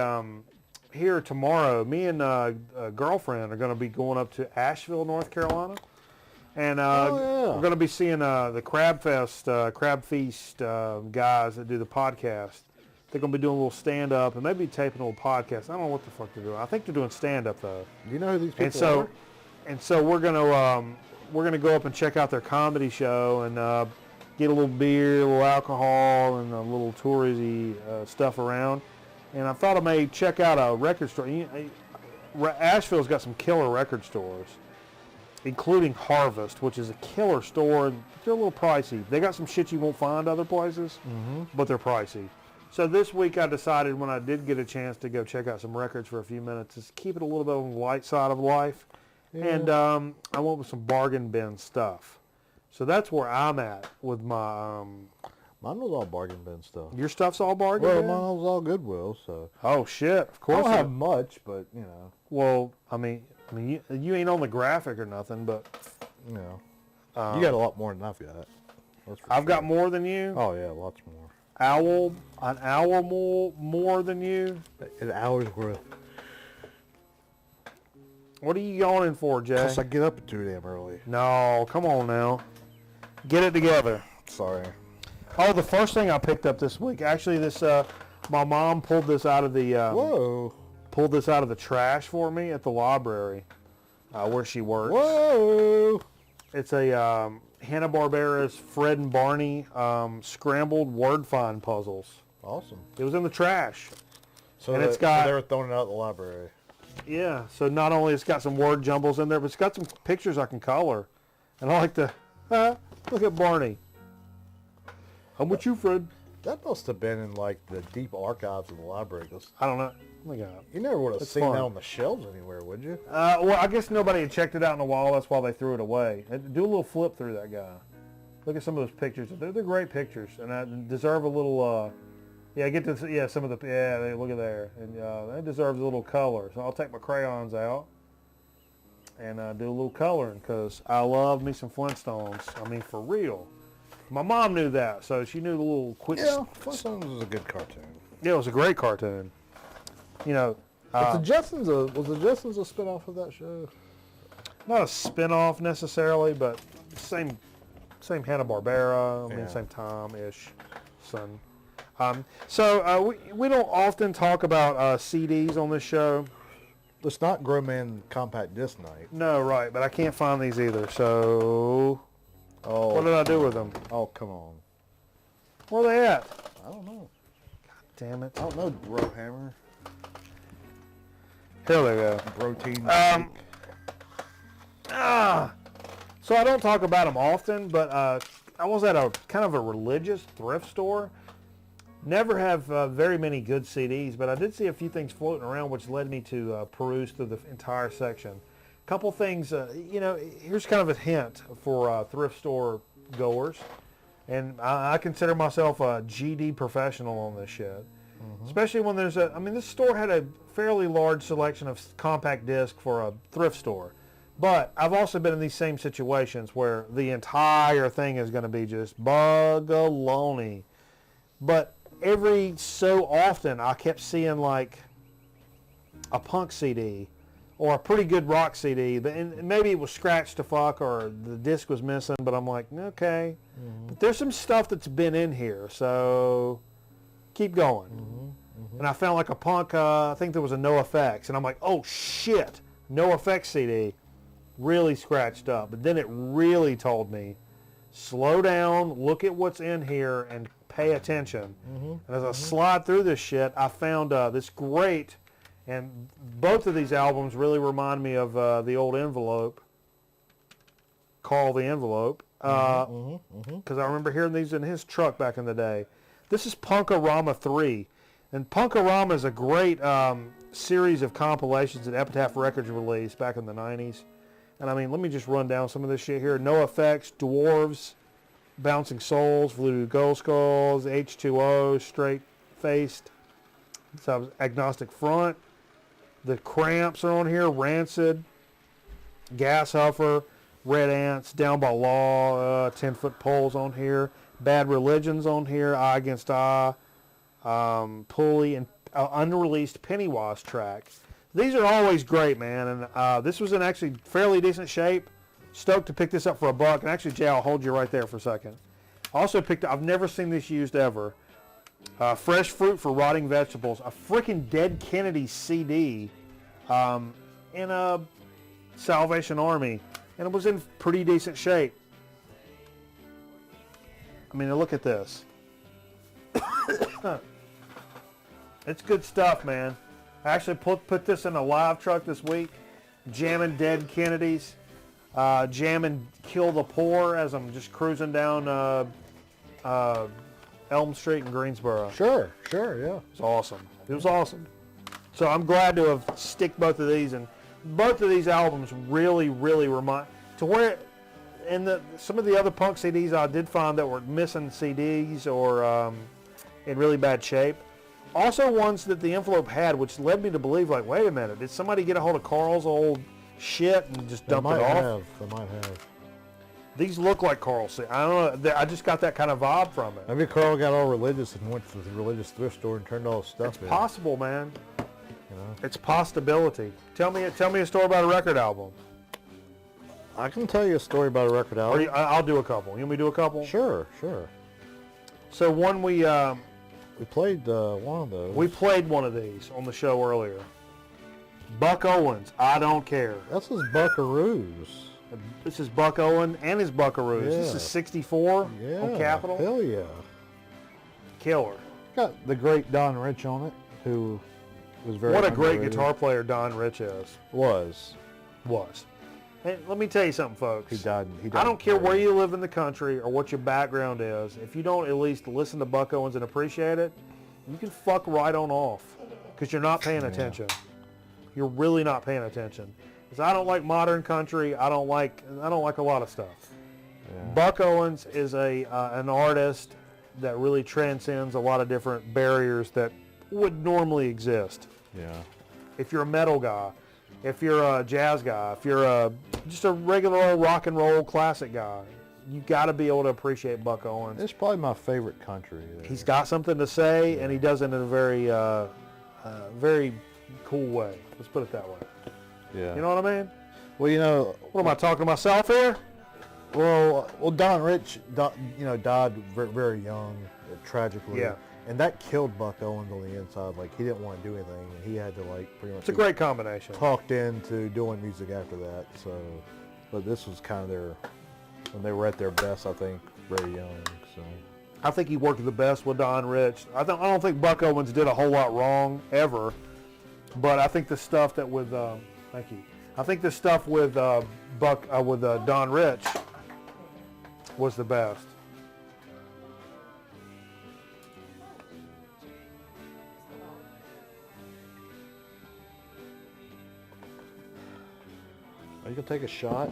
here tomorrow, me and a girlfriend are going to be going up to Asheville, North Carolina. And we're going to be seeing the Crab Feast guys that do the podcast. They're going to be doing a little stand-up and maybe taping a little podcast. I don't know what the fuck they're doing. I think they're doing stand-up, though. Do you know who these people are? And so we're going to go up and check out their comedy show and get a little beer, a little alcohol, and a little touristy stuff around. And I thought I may check out a record store. Asheville's got some killer record stores, including Harvest, which is a killer store. They're a little pricey. They got some shit you won't find other places, but they're pricey. So this week I decided when I did get a chance to go check out some records for a few minutes, just keep it a little bit on the light side of life. Yeah. And I went with some bargain bin stuff. So that's where I'm at with my... Mine was all bargain bin stuff. Your stuff's all bargain bin? bin? Well, mine was all Goodwill, so... Oh, shit. Of course. I don't have much, but, you know. Well, I mean you ain't on the graphic or nothing, but... You know. You got a lot more than I've got. I've got more than you? Oh, yeah, lots more. An hour more than you? An hour's worth. What are you yawning for, Jay? Because I get up too damn early. No, come on now. Get it together. Sorry. Oh, the first thing I picked up this week, actually, my mom pulled this out of the trash for me at the library, where she works. Whoa! It's a Hanna-Barbera's Fred and Barney scrambled word find puzzles. Awesome. It was in the trash. So, and so they were throwing it out at the library. Yeah, so not only it's got some word jumbles in there, but it's got some pictures I can color. And I like to, look at Barney. I'm with you, Fred. That must have been in like the deep archives of the library. I don't know. Look at it. You never would have It's seen fun. that on the shelves anywhere, would you? Well, I guess nobody had checked it out in a while. That's why they threw it away. Do a little flip through that guy. Look at some of those pictures. They're great pictures, and I deserve a little. Get to some of the look at there, and that deserves a little color. So I'll take my crayons out and do a little coloring because I love me some Flintstones. I mean, for real. My mom knew that, so she knew the little quick. Yeah, Flintstones was a good cartoon. Yeah, it was a great cartoon. You know. Was the Jetsons a spinoff of that show? Not a spin-off necessarily, but same Hanna-Barbera, same time-ish, son. So we don't often talk about CDs on this show. It's not Grown Man Compact Disc Night. No, right, but I can't find these either, so what did I do with them? Oh, come on. Where are they at? I don't know. God damn it. I don't know, Bro Hammer. Here they go. Bro Teen. So I don't talk about them often, but I was at a kind of a religious thrift store. Never have very many good CDs, but I did see a few things floating around, which led me to peruse through the entire section. A couple things, here's kind of a hint for thrift store goers, and I consider myself a GD professional on this shit. Especially when there's this store had a fairly large selection of compact disc for a thrift store. But I've also been in these same situations where the entire thing is going to be just bug-a-loney. But every so often I kept seeing like a punk CD or a pretty good rock CD. And maybe it was scratched to fuck or the disc was missing, but I'm like, okay. But there's some stuff that's been in here, so keep going. And I found like a punk, I think there was a NoFX, and I'm like, oh shit, NoFX CD. Really scratched up. But then it really told me, slow down, look at what's in here, and pay attention. And as I slide through this shit, I found this great, and both of these albums really remind me of the old Envelope, Call the Envelope, because I remember hearing these in his truck back in the day. This is Punk-A-Rama 3. And Punk-A-Rama is a great series of compilations that Epitaph Records released back in the 90s. And I mean, let me just run down some of this shit here. NoFX, Dwarves, Bouncing Souls, Voodoo Ghost Skulls, H2O, Straight Faced, Agnostic Front. The Cramps are on here, Rancid, Gas Huffer, Red Ants, Down by Law, 10-Foot Poles on here, Bad Religion's on here, Eye Against Eye, Pulley, and unreleased Pennywise track. These are always great, man, and this was in actually fairly decent shape. Stoked to pick this up for $1, and actually, Jay, I'll hold you right there for a second. Also picked up, I've never seen this used ever, Fresh Fruit for Rotting Vegetables, a freaking Dead Kennedy CD in a Salvation Army, and it was in pretty decent shape. I mean, look at this. It's good stuff, man. I actually put this in a live truck this week, jamming Dead Kennedys, jamming Kill the Poor as I'm just cruising down Elm Street in Greensboro. Sure, yeah. It's awesome. It was awesome. So I'm glad to have stick both of these, and both of these albums really, really remind to where in some of the other punk CDs I did find that were missing CDs or in really bad shape. Also ones that the Envelope had, which led me to believe, like, wait a minute, did somebody get a hold of Carl's old shit and just dump it off? They might have. These look like Carl's. I don't know. I just got that kind of vibe from it. Maybe Carl got all religious and went to the religious thrift store and turned all his stuff in. Possible, man. It's possibility. Tell me a story about a record album. I can tell you a story about a record album. I'll do a couple. You want me to do a couple? Sure. So one we played one of those. we played one of these on the show earlier. Buck Owens, I Don't Care. That's his Buckaroos. This is Buck Owen and his Buckaroos. Yeah. This is 64 on Capitol. Hell yeah. Killer. Got the great Don Rich on it, who was very What a great underrated. guitar player Don Rich is. Was. And let me tell you something, folks. He died. I don't care where you live in the country or what your background is. If you don't at least listen to Buck Owens and appreciate it, you can fuck right on off because you're not paying attention. You're really not paying attention. Because I don't like modern country. I don't like a lot of stuff. Yeah. Buck Owens is an artist that really transcends a lot of different barriers that would normally exist. Yeah. If you're a metal guy, if you're a jazz guy, if you're just a regular old rock and roll classic guy, you got to be able to appreciate Buck Owens. It's probably my favorite country. He's got something to say, and he does it in a very, very cool way. Let's put it that way. Yeah. You know what I mean? Well, What am I talking to myself here? Well, Don Rich, died very, very young, tragically. Yeah. And that killed Buck Owens on the inside. Like, he didn't want to do anything, and he had to, pretty much... It's a great combination. Talked into doing music after that, so... But this was kind of when they were at their best, I think, very young, so... I think he worked the best with Don Rich. I don't think Buck Owens did a whole lot wrong, ever. But I think the stuff that with... thank you. I think the stuff with Don Rich was the best. Are you going to take a shot?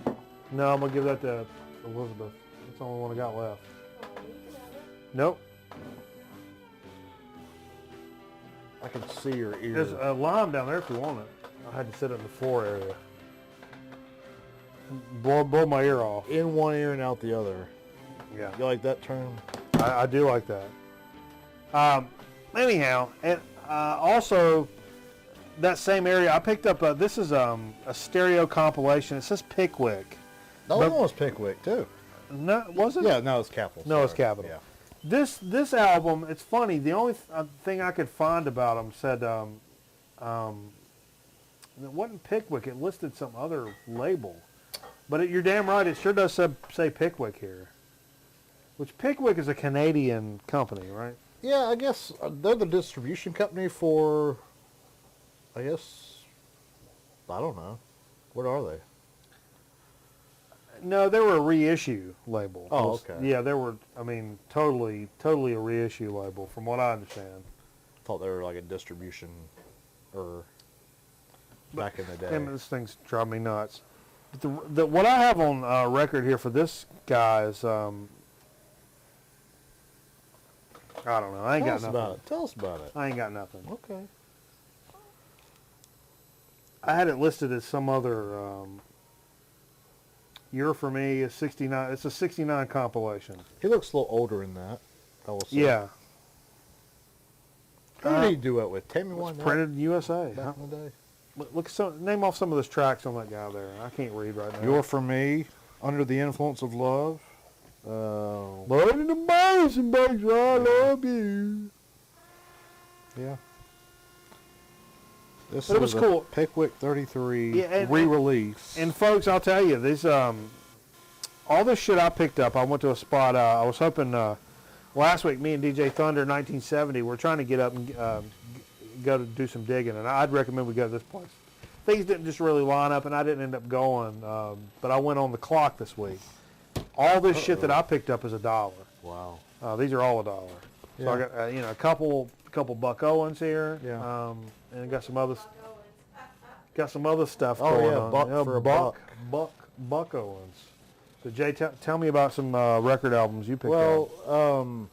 No, I'm going to give that to Elizabeth. That's the only one I got left. Nope. I can see your ear. There's a lime down there if you want it. I had to sit it in the floor area. Blow my ear off. In one ear and out the other. Yeah. You like that term? I do like that. Anyhow, and also that same area, I picked up, this is a stereo compilation. It says Pickwick. That one was Pickwick, too. No, was it? Yeah, no, it's Capitol. No, it's Capitol. Yeah. This album, it's funny. The only thing I could find about them said it wasn't Pickwick. It listed some other label. But you're damn right. It sure does say Pickwick here. Which Pickwick is a Canadian company, right? Yeah, I guess they're the distribution company for, I don't know. What are they? No, they were a reissue label. Oh, okay. Yeah, they were, totally a reissue label from what I understand. Thought they were like a distribution back in the day. And this thing's driving me nuts. But what I have on record here for this guy is, I don't know. I ain't got nothing. Tell us about it. I ain't got nothing. Okay. I had it listed as some other year for me is 69. It's a 69 compilation. He looks a little older than that, I will say. Yeah. Who did he do it with? Tammy Wynette? Printed in USA. Back in the day. Name off some of those tracks on that guy there. I can't read right now. You're For Me, Under the Influence of Love. Lord in the Madison, baby, I love you. Yeah. This But it was a cool. Pickwick 33 Yeah, re-release. And folks, I'll tell you, these all this shit I picked up. I went to a spot. I was hoping last week. Me and DJ Thunder 1970. We're trying to get up and go to do some digging, and I'd recommend we go to this place. Things didn't just really line up, and I didn't end up going. But I went on the clock this week. All this shit that I picked up is $1. Wow. These are all $1. So Yeah. I got a couple Buck Owens here. Yeah. And got some other stuff Oh, going yeah, on. Buck for a buck. Buck Owens. So Jay, tell me about some record albums you picked up. Well,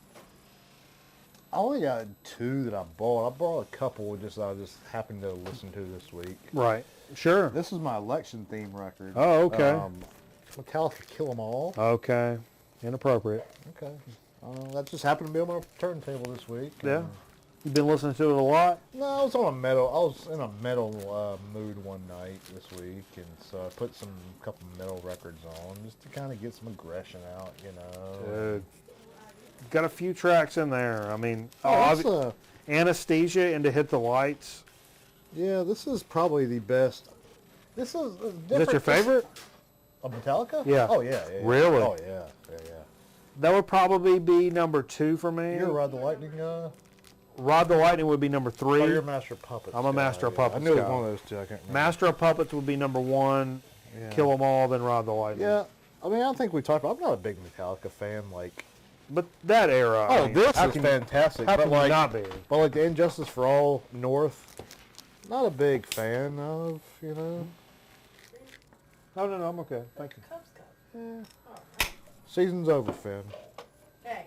I only got 2 that I bought. I bought a couple I just happened to listen to this week. Right. Sure. This is my election theme record. Oh, okay. Metallica Kill 'Em All. Okay. Inappropriate. Okay. That just happened to be on my turntable this week. Yeah. You've been listening to it a lot? No, I was in a metal mood one night this week, and so I put a couple metal records on just to kind of get some aggression out, you know. Dude. Got a few tracks in there. I mean, Anesthesia and To Hit the Lights. Yeah, this is probably the best. This is Is that your favorite? Of Metallica? Yeah. Oh, yeah. Really? Oh, yeah. That would probably be number 2 for me. You're a Ride the Lightning guy? Ride the Lightning would be number 3. Oh, you're a Master of Puppets. I'm a Master of Puppets I knew it was guy. one of those two. I can't remember. Master of Puppets would be number 1. Yeah. Kill 'Em All, then Ride the Lightning. Yeah. I mean, I don't think we talked about. I'm not a big Metallica fan. Like, But that era. I mean, this how is can- fantastic. How But can you like, not be? but like the Injustice for All North, not a big fan of. You know, No, I'm okay. Thank you. Cubs Cup. season's over, Finn. Hey.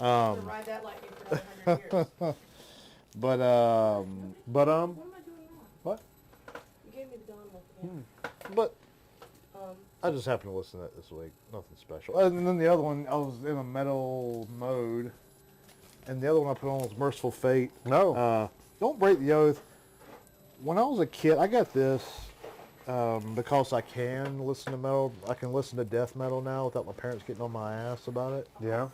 I'm gonna ride that lightning for another 100 years. But But What am I doing wrong? what? You gave me the Dawn one. but Um, I just happened to listen to it this week. Nothing special. And then the other one, I was in a metal mode, and the other one I put on was Merciful Fate. No. Don't Break the Oath. When I was a kid, I got this because I can listen to metal. I can listen to death metal now without my parents getting on my ass about it. Yeah.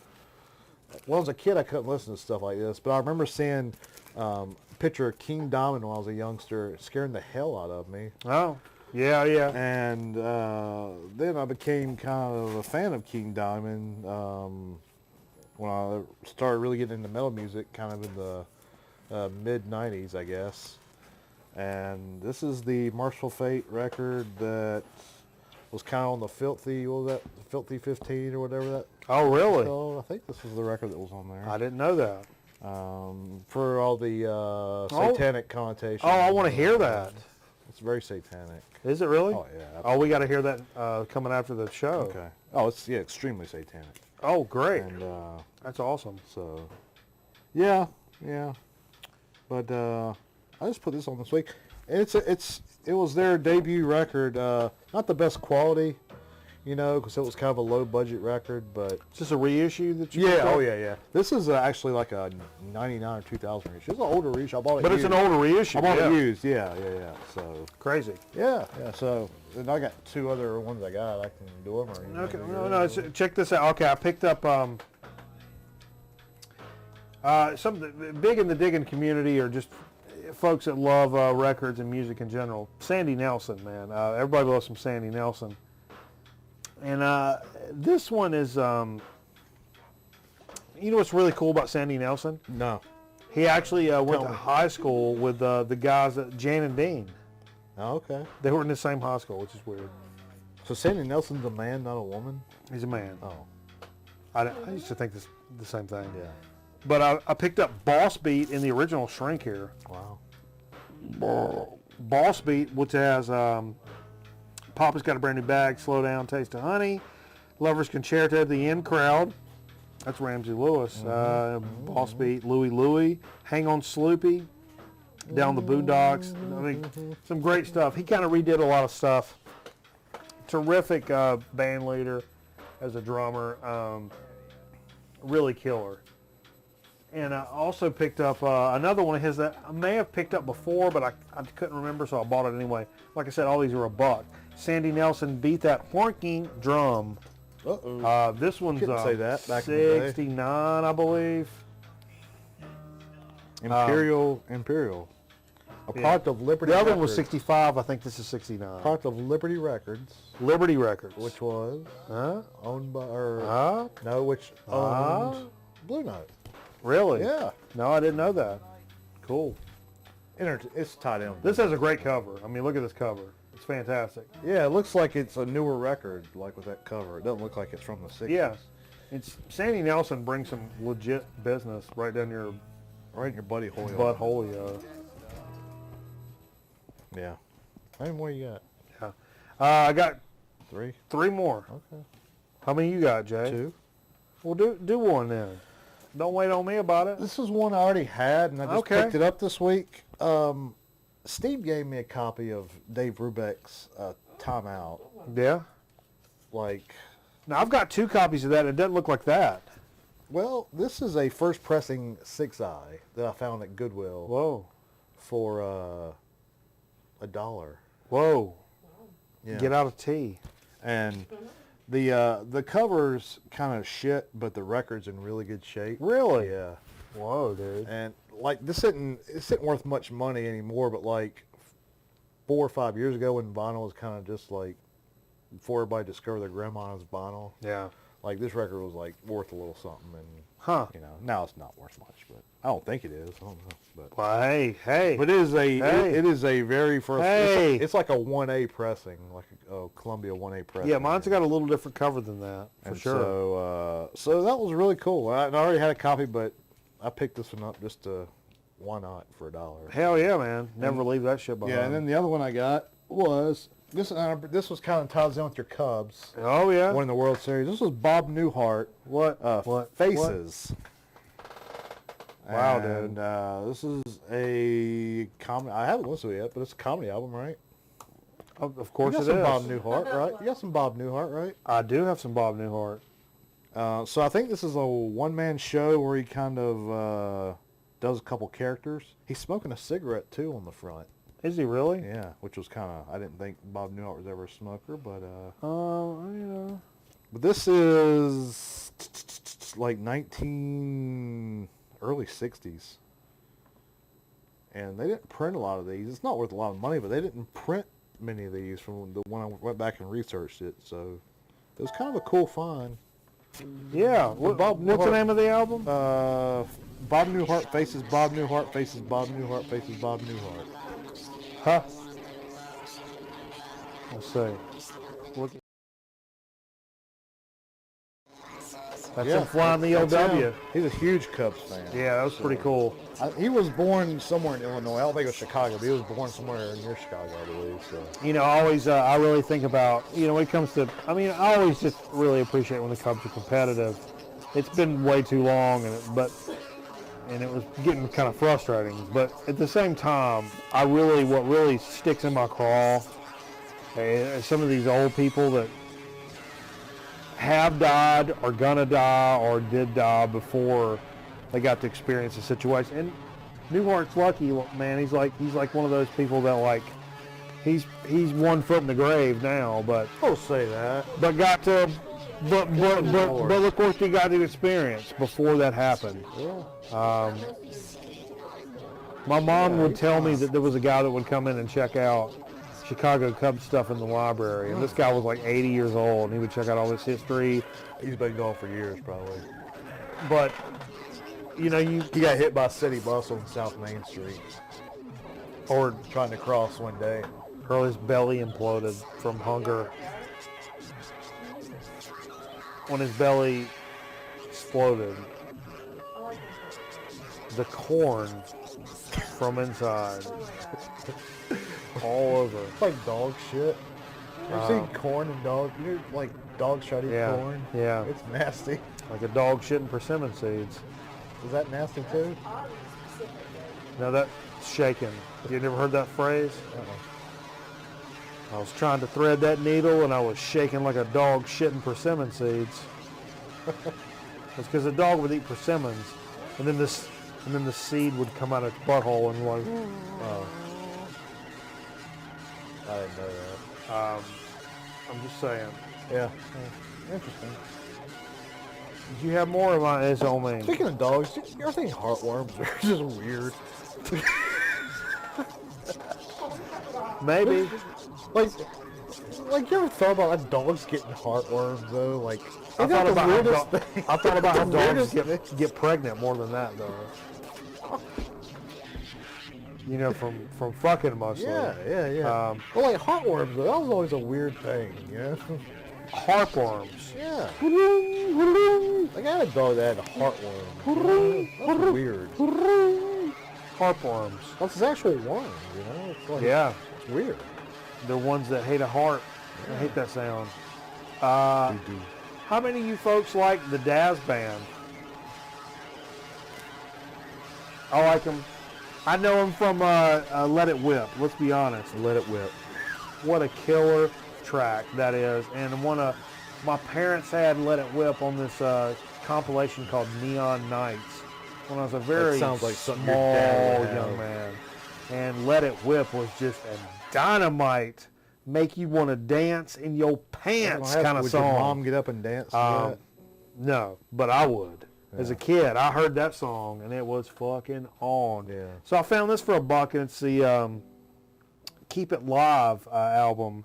When I was a kid, I couldn't listen to stuff like this, but I remember seeing a picture of King Diamond when I was a youngster, scaring the hell out of me. Oh. Yeah. And then I became kind of a fan of King Diamond when I started really getting into metal music, kind of in the mid-'90s, I guess. And this is the Merciful Fate record that was kind of on the Filthy, what was that, Filthy 15 or whatever that. Oh, really? So I think this was the record that was on there. I didn't know that. For all the satanic connotations. Oh, I want to hear that. It's very satanic. Is it really? Oh, yeah. Oh, we got to hear that coming after the show. Okay. Oh, it's extremely satanic. Oh, great. And That's awesome. so, yeah. But I just put this on this week. It was their debut record. Not the best quality, because it was kind of a low budget record, but Is this a reissue that you picked yeah. up? Oh yeah. This is actually like a '99 or 2000 reissue. It's an older reissue. I bought it. But it's used. an older reissue. I bought yeah. it used. Yeah. So Crazy. yeah. So and I got 2 other ones I got. I can do them. Or you Okay, wanna do no, yours? check this out. Okay, I picked up some big in the digging community, or just folks that love records and music in general. Sandy Nelson, man. Everybody loves some Sandy Nelson. And this one is, you know what's really cool about Sandy Nelson? No. He actually went Tell to me. high school with the guys, Jan and Dean. Oh, okay. They were in the same high school, which is weird. So Sandy Nelson's a man, not a woman. He's a man. Oh. I used to think the same thing. Yeah. But I picked up Boss Beat in the original shrink here. Wow. Boss Beat, which has Papa's Got a Brand New Bag, Slow Down, Taste of Honey, Lover's Concerto, The In Crowd. That's Ramsey Lewis. Boss Beat, Louie Louie, Hang On Sloopy, Down the Boondocks. I mean, some great stuff. He kind of redid a lot of stuff. Terrific band leader as a drummer. Really killer. And I also picked up another one of his that I may have picked up before, but I couldn't remember, so I bought it anyway. Like I said, all these are $1. Sandy Nelson, Beat That Horking Drum. Uh-oh. This one's Couldn't say that back in the day. 69, I believe. Imperial. A product of Liberty The other one was Records. 65. I think this is 69. Product of Liberty Records, Liberty Records. which was Huh? owned by, or Huh? no, which owned Blue Note. Really? Yeah. No, I didn't know that. Cool. It's tied in. This has a great cover. I mean, look at this cover. It's fantastic. Yeah, it looks like it's a newer record, like with that cover. It doesn't look like it's from the 60s. Yeah. It's Sandy Nelson brings some legit business right down your Right in your buddy hole. butthole. Yeah. How many more you got? I got 3? 3 more. Okay. How many you got, Jay? 2. Well, do one then. Don't wait on me about it. This is one I already had, and I just Okay. picked it up this week. Steve gave me a copy of Dave Brubeck's Time Out. Yeah. Like, Now I've got 2 copies of that. And it doesn't look like that. Well, this is a first pressing 6-eye that I found at Goodwill Whoa. for $1. Whoa. Yeah. Get out of tea. And the cover's kind of shit, but the record's in really good shape. Really? Yeah. Whoa, dude. And like this isn't worth much money anymore, but like 4 or 5 years ago when vinyl was kind of just like before everybody discovered their grandma's vinyl, Yeah. like this record was like worth a little something, and Huh. you know now it's not worth much, but I don't think it is. I don't know, but Well, hey. but it is a Hey. it is a very first. Hey. It's like a 1A pressing, like a Columbia 1A pressing. Yeah, mine's got a little different cover than that, for And sure. So that was really cool. I already had a copy, but I picked this one up just to, why not, for $1. Hell yeah, man. Never leave that shit behind. Yeah, and then the other one I got was this was kind of ties in with your Cubs Oh, yeah? winning the World Series. This was Bob Newhart. What? Faces. Wow, and, this is a comedy. I haven't listened to it yet, but it's a comedy album, right? Of course you it got some is. Bob Newhart, right? You got some Bob Newhart, right? I do have some Bob Newhart. So I think this is a one-man show where he kind of does a couple characters. He's smoking a cigarette, too, on the front. Is he really? Yeah, which was kind of, I didn't think Bob Newhart was ever a smoker, but Yeah. but this is like early 60s. And they didn't print a lot of these. It's not worth a lot of money, but they didn't print many of these from the when I went back and researched it, so it was kind of a cool find. Yeah. Bob What's the Newhart- name of the album? Bob Newhart faces Bob Newhart faces Bob Newhart faces Bob Newhart. Huh? Let's see. Look. That's him flying the that's OW. him. He's a huge Cubs fan. Yeah, that was pretty cool. He was born somewhere in Illinois. I don't think it was Chicago, but he was born somewhere near Chicago, I believe. So. You know, I always, I really think about, you know, when it comes to, I mean, I always just really appreciate when the Cubs are competitive. It's been way too long, and it was getting kind of frustrating. But at the same time, what really sticks in my craw is some of these old people that have died, or gonna die, or did die before they got to experience the situation. And Newhart's lucky, man. He's like one of those people that like he's 1 foot in the grave now, but Don't say that. but look what he got to experience before that happened. Yeah. My mom would tell me that there was a guy that would come in and check out Chicago Cubs stuff in the library, and this guy was like 80 years old, and he would check out all this history. He's been gone for years, probably. But you know, He got hit by a city bus on South Main Street, or trying to cross one day. or his belly imploded from hunger. When his belly exploded, I like this the corn from inside all over. It's like dog shit. You ever seen corn and dog? You know, like dogs try to eat Yeah, corn? yeah. It's nasty. Like a dog shitting persimmon seeds. Is that nasty too? oddly specific. Now that's shaking. You never heard that phrase? I was trying to thread that needle and I was shaking like a dog shitting persimmon seeds. It's because a dog would eat persimmons, and then the seed would come out of its butthole and like. Oh. I didn't know that. I'm just saying. Yeah. Interesting. Did you have more of my? It's on me. Speaking of dogs, you ever think heartworms are just weird? Maybe. Like you ever thought about like dogs getting heartworms though? Like I thought about I how dogs weirdest get pregnant more than that though. You know, from fucking mostly. Yeah. Well, like heartworms though, that was always a weird thing, you know? Heartworms. Yeah. Like I had a dog that had a heartworm. That's weird. Heartworms. Well, it's actual worms, you know? It's like, Yeah. It's weird. They're ones that hate a heart. I hate that sound. How many of you folks like the Daz Band? I like them. I know them from Let It Whip. Let's be honest. Let It Whip. What a killer track that is. And my parents had Let It Whip on this compilation called Neon Nights when I was a very sounds like something your small dad would young have. man. And Let It Whip was just a dynamite, make you want to dance in your pants kind of Would song. your mom get up and dance to that? No, but I would. As a kid, I heard that song, and it was fucking on. Yeah. So I found this for $1, and it's the Keep It Live album,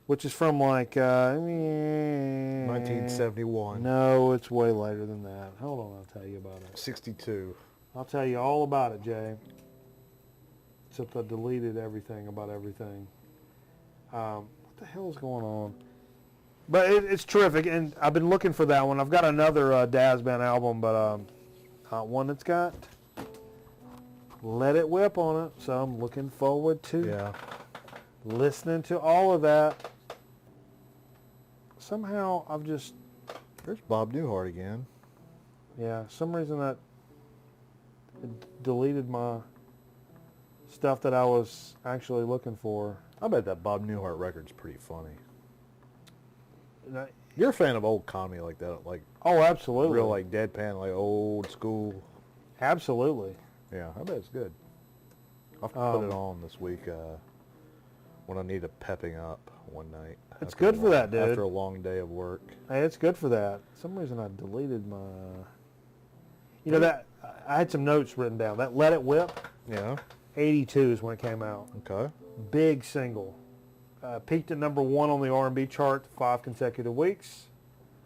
which is from like 1971. No, it's way later than that. Hold on, I'll tell you about it. 62. I'll tell you all about it, Jay. Except I deleted everything about everything. What the hell is going on? But it's terrific, and I've been looking for that one. I've got another Daz Band album, but not one that's got Let It Whip on it. So I'm looking forward to listening to all of that. Somehow I've just, There's Bob Newhart again. some reason that it deleted my stuff that I was actually looking for. I bet that Bob Newhart record's pretty funny. And You're a fan of old comedy like that, like Oh, absolutely. real like deadpan, like old school. Absolutely. Yeah, I bet it's good. I'll have to put it on this week when I need a pepping up one night. It's after good a for long- that, dude. After a long day of work. Hey, it's good for that. For some reason I deleted my... You know, that I had some notes written down. That Let It Whip, Yeah. 82 is when it came out. Okay. Big single. Peaked at number 1 on the R&B chart 5 consecutive weeks.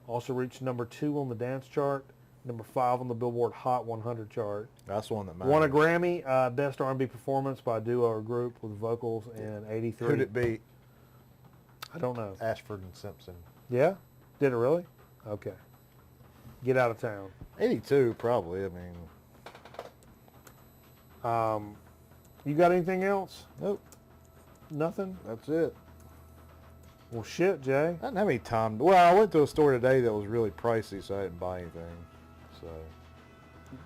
Also reached number 2 on the dance chart. Number 5 on the Billboard Hot 100 chart. That's the one that matters. Won a Grammy, Best R&B Performance by a duo or group with vocals in 83. Who'd it beat? I don't know. Ashford and Simpson. Yeah? Did it really? Okay. Get out of town. 82, probably. I mean, You got anything else? nope. Nothing? That's it. Well, shit, Jay. I didn't have any time. Well, I went to a store today that was really pricey, so I didn't buy anything. So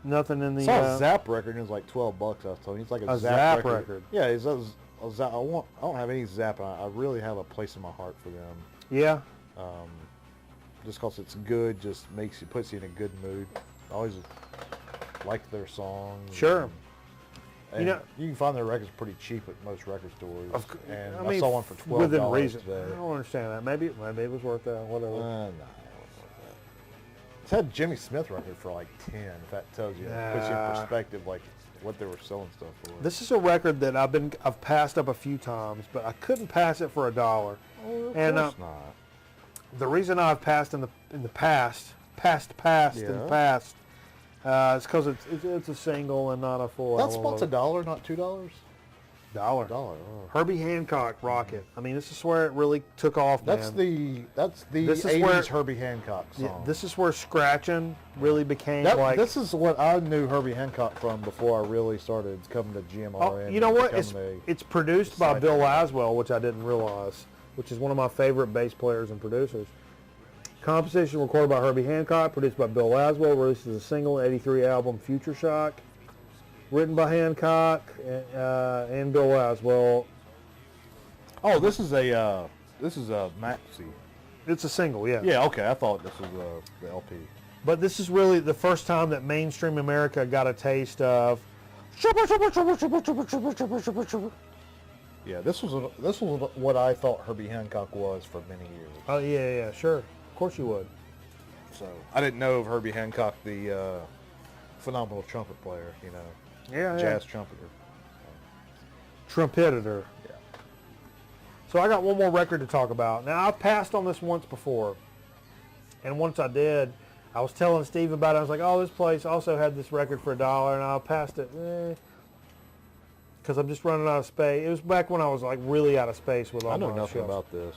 Nothing in the... I saw a Zap record, and it was like $12. I was telling you, it's like a Zap record. Yeah, it's a Zap. I don't have any Zap, and I really have a place in my heart for them. Yeah. Just because it's good, just puts you in a good mood. I always liked their songs. Sure. And You know- you can find their records pretty cheap at most record stores. And I, mean, saw one for $12 within reason. today. I don't understand that. Maybe it was worth that. Whatever. No, it's had Jimmy Smith record for like 10. If that tells you, puts you in Nah. perspective, like what they were selling stuff for. This is a record that I've passed up a few times, but I couldn't pass it for $1. Oh, of and, course not. The reason I've passed in the past is because it's a single and not a full That album. spot's $1, not $2. $1. $1. Oh. Herbie Hancock, Rocket. I mean, this is where it really took off, man. That's the This is 80s where- Herbie Hancock song. Yeah, this is where scratching really became This is what I knew Herbie Hancock from before I really started coming to GMRN. Oh, you know what? becoming It's produced by side Bill project. Laswell, which I didn't realize, which is one of my favorite bass players and producers. Composition recorded by Herbie Hancock, produced by Bill Laswell, released as a single, 83 album Future Shock. Written by Hancock and Bill Laswell. Oh, this is a maxi. It's a single, yeah. Yeah, okay. I thought this was the LP. But this is really the first time that mainstream America got a taste of. Yeah, this was what I thought Herbie Hancock was for many years. Oh yeah, sure. Of course you would. So I didn't know of Herbie Hancock, the phenomenal trumpet player, Yeah, jazz trumpeter. Trumpeter. Yeah. So I got one more record to talk about. Now I've passed on this once before, and once I did, I was telling Steve about it. I was like, "Oh, this place also had this record for $1," and I passed it because I'm just running out of space. It was back when I was like really out of space with all I know my nothing shelves. about this.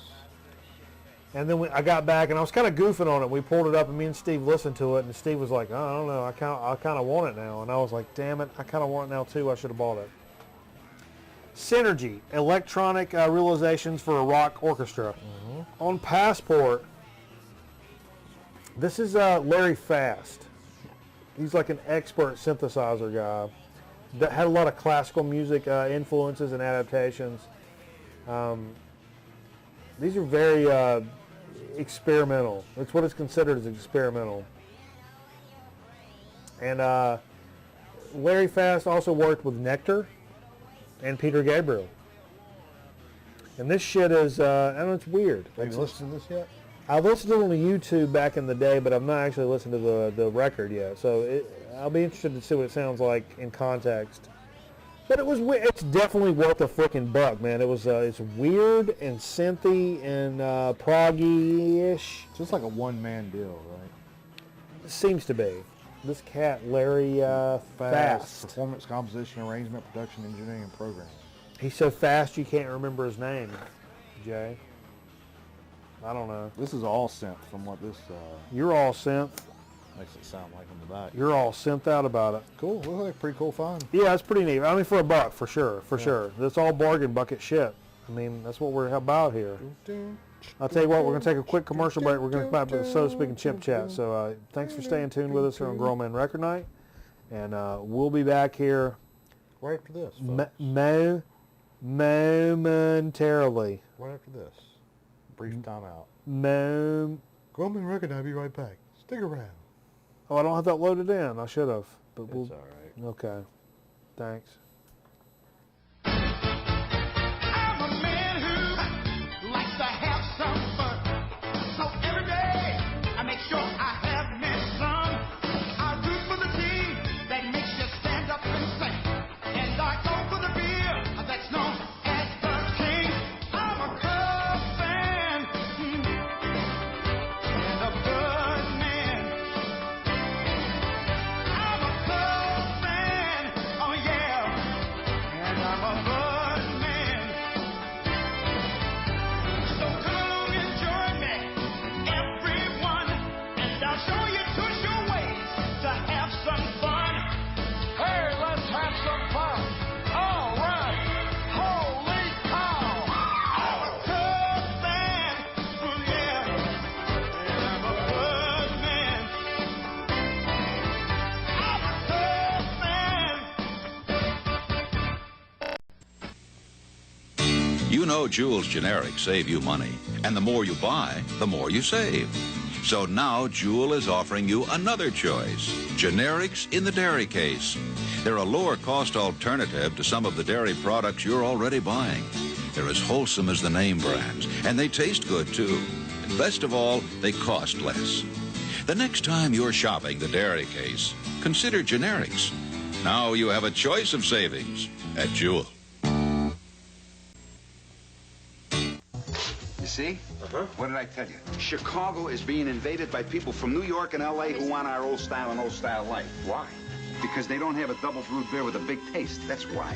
And then I got back, and I was kind of goofing on it. We pulled it up, and me and Steve listened to it, and Steve was like, "Oh, I don't know, I kind of want it now." And I was like, "Damn it, I kind of want it now too. I should have bought it." Synergy, electronic realizations for a rock orchestra. On Passport, this is Larry Fast. He's like an expert synthesizer guy that had a lot of classical music influences and adaptations. These are very experimental. That's what it's considered as experimental. And Larry Fast also worked with Nectar and Peter Gabriel. And this shit is, I don't know, it's weird. Have you listened to this yet? I've listened to it on YouTube back in the day, but I've not actually listened to the record yet. So I'll be interested to see what it sounds like in context. But it's definitely worth a freaking buck, man. It's weird and synthy and proggy-ish. So it's like a one-man deal, right? It seems to be. This cat, Larry Fast. Performance, composition, arrangement, production, engineering, and programming. He's so fast you can't remember his name, Jay. I don't know. This is all synth from what this You're all synth. makes it sound like on the back. You're all synthed out about it. Cool. Looks like a pretty cool find. Yeah, it's pretty neat. I mean, for a buck, for sure, sure. That's all bargain bucket shit. I mean, that's what we're about here. I'll tell you what, we're going to take a quick commercial break. We're going to come back with So to Speak and Chimp Chat. So thanks for staying tuned with us here on Grown Man Record Night. And we'll be back here Right after this, momentarily. Right after this. Brief time out. Mom. Grown Man Record Night, I'll be right back. Stick around. Oh, I don't have that loaded in. I should have. But It's all right. Okay. Thanks. I'm a man who likes to have some fun. So every day I make sure I have me some. I root for the team that makes you stand up and sing. And I go for the beer that's known as the king. I'm a Cub fan and a Bud man. I'm a Cub fan, oh yeah, and I'm a Bud man. So come along and join me, everyone, and I'll show you two sure ways to have some fun. Hey, let's have some fun. All right. Holy cow. I'm a Cub fan, oh yeah, and I'm a Bud man. I'm a Cub fan. You know Jewel's generics save you money, and the more you buy, the more you save. So now Jewel is offering you another choice, generics in the dairy case. They're a lower cost alternative to some of the dairy products you're already buying. They're as wholesome as the name brands, and they taste good too. And best of all, they cost less. The next time you're shopping the dairy case, consider generics. Now you have a choice of savings at Jewel. You see? What did I tell you? Chicago is being invaded by people from New York and L.A. who want our old style and old style life. Why? Because they don't have a double brewed beer with a big taste. That's why.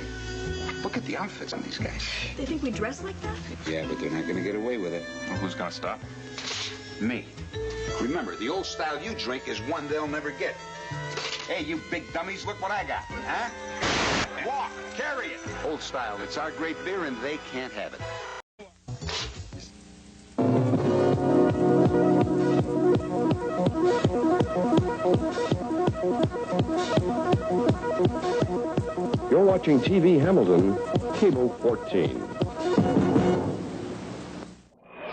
Look at the outfits on these guys. They think we dress like that? Yeah, but they're not going to get away with it. Well, who's gonna stop? Me. Remember, the old style you drink is one they'll never get. Hey, you big dummies, look what I got, huh? Walk, carry it. Old style, it's our great beer and they can't have it. You're watching TV Hamilton, Cable 14.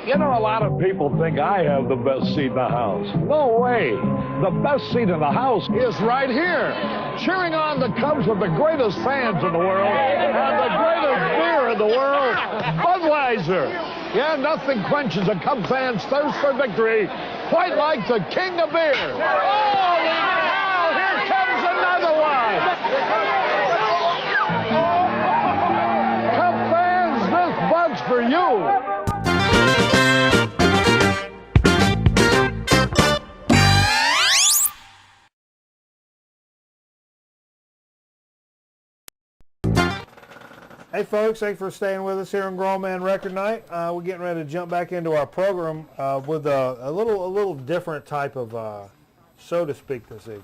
You know, a lot of people think I have the best seat in the house. No way. The best seat in the house is right here, cheering on the Cubs with the greatest fans in the world and the greatest beer in the world, Budweiser. Yeah, nothing quenches a Cub fan's thirst for victory quite like the king of beer. Holy cow, here comes another one. Cub fans, this Bud's for you. Hey folks, thanks for staying with us here on Grown Man Record Night. We're getting ready to jump back into our program with a little different type of So to Speak this evening.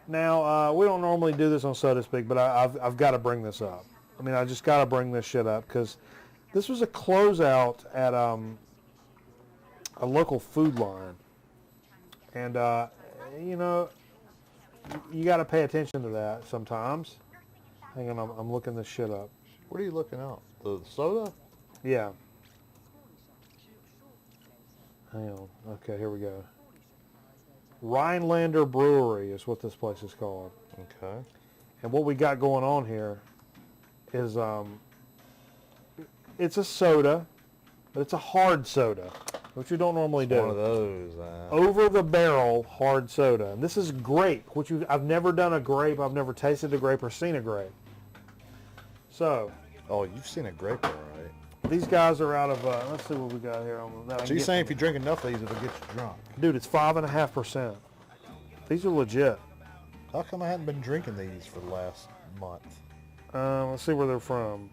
Now, we don't normally do this on So to Speak, but I've got to bring this up. I mean, I just got to bring this shit up because this was a closeout at a local food line. And, you know, you got to pay attention to that sometimes. Hang on, I'm looking this shit up. What are you looking out? The soda? Yeah. Hang on. Okay, here we go. Rhinelander Brewery is what this place is called. Okay. And what we got going on here is it's a soda, but it's a hard soda, which you don't normally do. One of those. Over the barrel hard soda. And this is grape, which I've never done a grape. I've never tasted a grape or seen a grape. So. Oh, you've seen a grape, all right. These guys are out of, let's see what we got here. So you're saying if you drink enough of these, it'll get you drunk? Dude, it's 5.5%. These are legit. How come I haven't been drinking these for the last month? Let's see where they're from.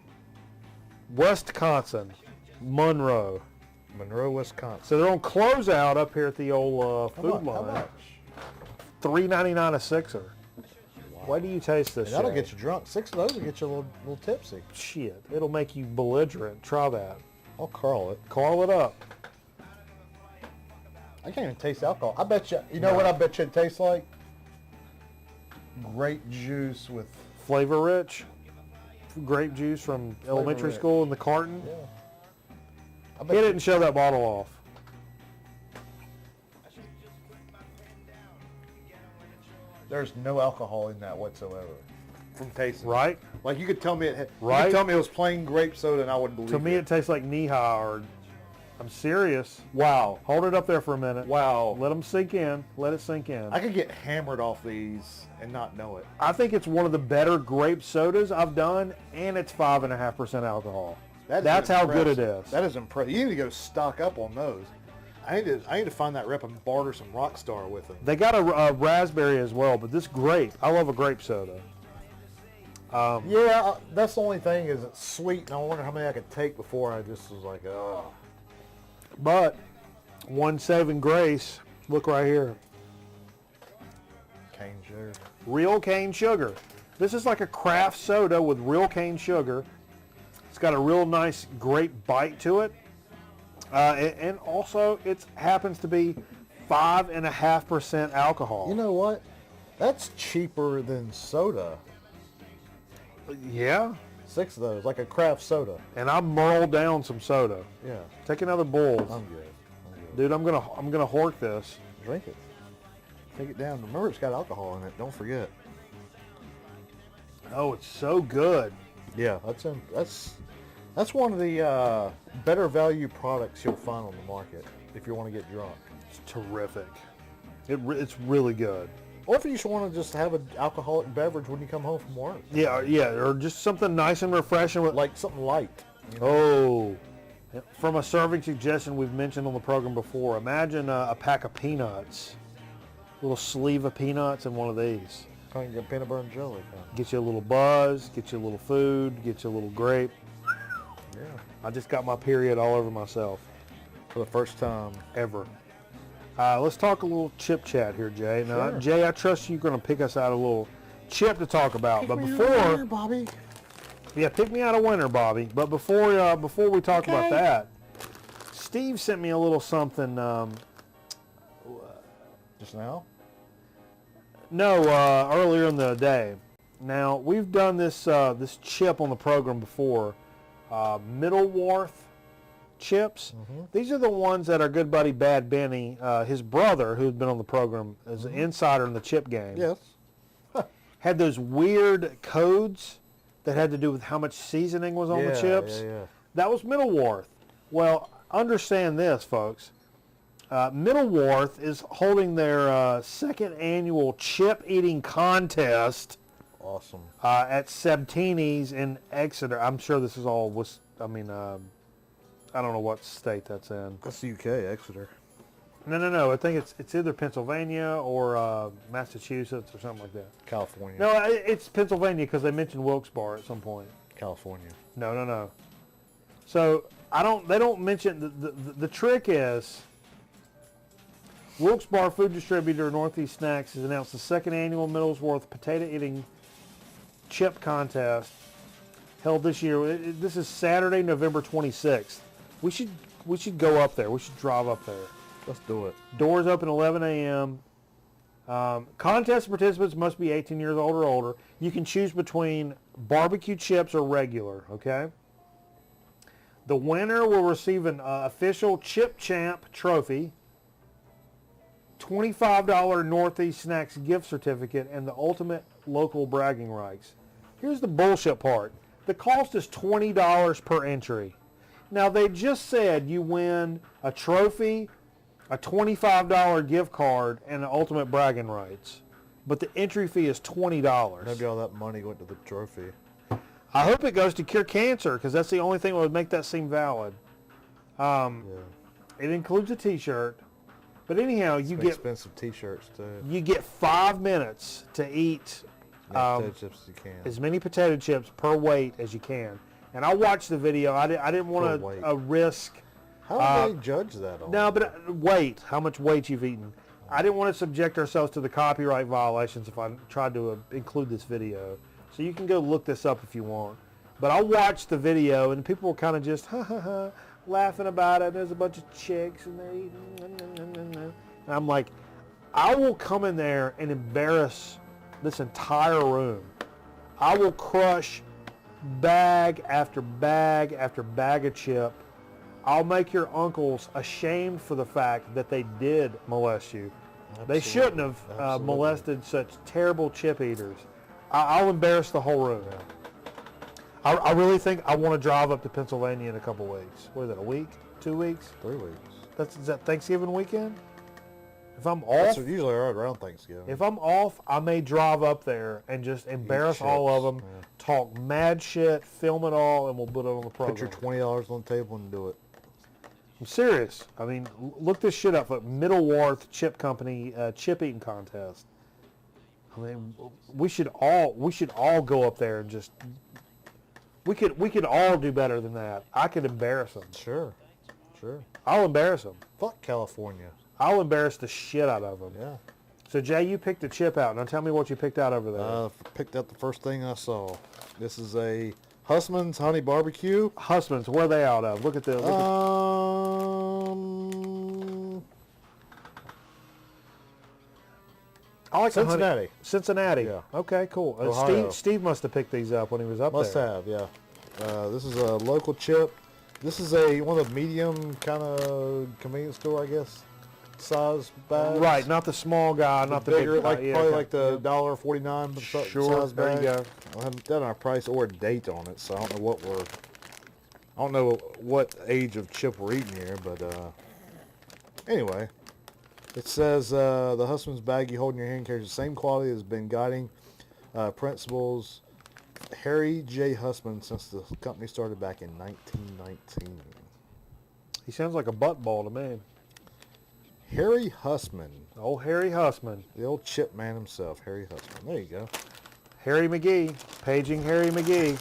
Wisconsin, Monroe. Monroe, Wisconsin. So they're on closeout up here at the old food line. How much? $3.99 a sixer. Wow. Why do you taste this? And that'll Shay? get you drunk. 6 of those will get you a little tipsy. Shit, it'll make you belligerent. Try that. I'll carl it. Carl it up. I can't even taste alcohol. I bet you. You know what I bet you it tastes like? Grape juice with. Flavor rich. Grape juice from elementary rich. school in the carton. Yeah. I He bet you, didn't show that bottle off. there's no alcohol in that whatsoever. From tasting. Right? Like you could tell me it. Right? You could tell me it was plain grape soda, and I wouldn't believe To me, it tastes like knee-high. Or I'm serious. Wow. Hold it up there for a minute. Wow. Let them sink in. Let it sink in. I could get hammered off these and not know it. I think it's one of the better grape sodas I've done, and it's 5.5% alcohol. That's how good it is. That is impressive. You need to go stock up on those. I need to find that rep and barter some Rockstar with them. They got a raspberry as well, but this grape, I love a grape soda. Yeah, that's the only thing is it's sweet, and I wonder how many I could take before I just was like, oh. But one saving grace, look right here. Cane sugar. Real cane sugar. This is like a craft soda with real cane sugar. It's got a real nice grape bite to it. And also it happens to be 5.5% alcohol. You know what? That's cheaper than soda. Yeah. 6 of those, like a craft soda. And I merled down some soda. Yeah. Take another bowl. I'm good. Dude, I'm gonna hork this. Drink it. Take it down. Remember, it's got alcohol in it. Don't forget. Oh, it's so good. Yeah, that's one of the better value products you'll find on the market if you want to get drunk. It's terrific. It's really good. Or if you just want to just have an alcoholic beverage when you come home from work. Yeah, or just something nice and refreshing with Like something light. You know? Oh, from a serving suggestion we've mentioned on the program before, imagine a pack of peanuts, a little sleeve of peanuts in one of these. Kind of get peanut butter and jelly. Get you a little buzz, get you a little food, get you a little grape. Yeah. I just got my period all over myself. For the first time. Ever. Let's talk a little chip chat here, Jay. Now, Sure. Jay, I trust you're going to pick us out a little chip to talk about. But Pick me before, here, Bobby. yeah, pick me out a winner, Bobby. But before we talk about that, Steve sent me a little something. Just now? No, earlier in the day. Now we've done this this chip on the program before, Middleworth chips. These are the ones that our good buddy Bad Benny, his brother, who's been on the program, is an insider in the chip game. Yes. Had those weird codes that had to do with how much seasoning was on the chips. Yeah. That was Middleworth. Well, understand this, folks. Middleworth is holding their second annual chip eating contest Awesome. at Sebtini's in Exeter. I'm sure this is all I don't know what state that's in. That's the UK, Exeter. No. I think it's either Pennsylvania or Massachusetts or something like that. California. No, it's Pennsylvania because they mentioned Wilkes-Barre at some point. California. No. So they don't mention the trick is Wilkes-Barre food distributor Northeast Snacks has announced the second annual Middlesworth potato eating chip contest held this year. This is Saturday, November 26th. We should go up there. We should drive up there. Let's do it. Doors open 11 a.m. Contest participants must be 18 years old or older. You can choose between barbecue chips or regular, okay? The winner will receive an official Chip Champ trophy, $25 Northeast Snacks gift certificate, and the ultimate local bragging rights. Here's the bullshit part. The cost is $20 per entry. Now, they just said you win a trophy, a $25 gift card, and the ultimate bragging rights. But the entry fee is $20. Maybe all that money went to the trophy. I hope it goes to cure cancer, because that's the only thing that would make that seem valid. It includes a T-shirt. But anyhow, you get expensive T-shirts too. You get 5 minutes to eat Potato chips as you can. as many potato chips per weight as you can. And I watched the video. I didn't want to risk. How do they judge that? No, but weight. How much weight you've eaten. I didn't want to subject ourselves to the copyright violations if I tried to include this video. So you can go look this up if you want. But I watched the video, and people were kind of just laughing about it. There's a bunch of chicks, and they're eating. And I'm like, I will come in there and embarrass this entire room. I will crush bag after bag after bag of chip. I'll make your uncles ashamed for the fact that they did molest you. Absolutely. They shouldn't have molested such terrible chip eaters. I'll embarrass the whole room. I really think I want to drive up to Pennsylvania in a couple weeks. What is it, a week? 2 weeks? 3 weeks. Is that Thanksgiving weekend? If I'm That's off, usually right around Thanksgiving. if I'm off, I may drive up there and just embarrass all of them, talk mad shit, film it all, and we'll put it on the program. Put your $20 on the table and do it. I'm serious. I mean, look this shit up. Middleworth Chip Company chip eating contest. I mean, we should all go up there and just. We could all do better than that. I could embarrass them. Sure. I'll embarrass them. Fuck California. I'll embarrass the shit out of them. Yeah. So Jay, you picked a chip out. Now tell me what you picked out over there. Picked out the first thing I saw. This is a Hussman's Honey Barbecue. Husbands, where are they out of? Look at this. I like the honey- Cincinnati. Cincinnati. Yeah. Okay, cool. Ohio. Steve must have picked these up when he was up Must there. have, yeah. This is a local chip. This is one of the medium kind of convenience store, I guess, size bags. Right, not the small guy, not the bigger, big guy. like Yeah, probably okay. like the $1.49 Sure, size there bag. you go. I haven't done our price or a date on it, so I don't know what age of chip we're eating here, but anyway, it says the Husband's bag you hold in your hand carries the same quality as been guiding principles Harry J. Husband since the company started back in 1919. He sounds like a butt ball to me. Harry Husband, Old Harry Hussman. the old chip man himself, Harry Husband. There you go. Harry McGee. Paging Harry McGee.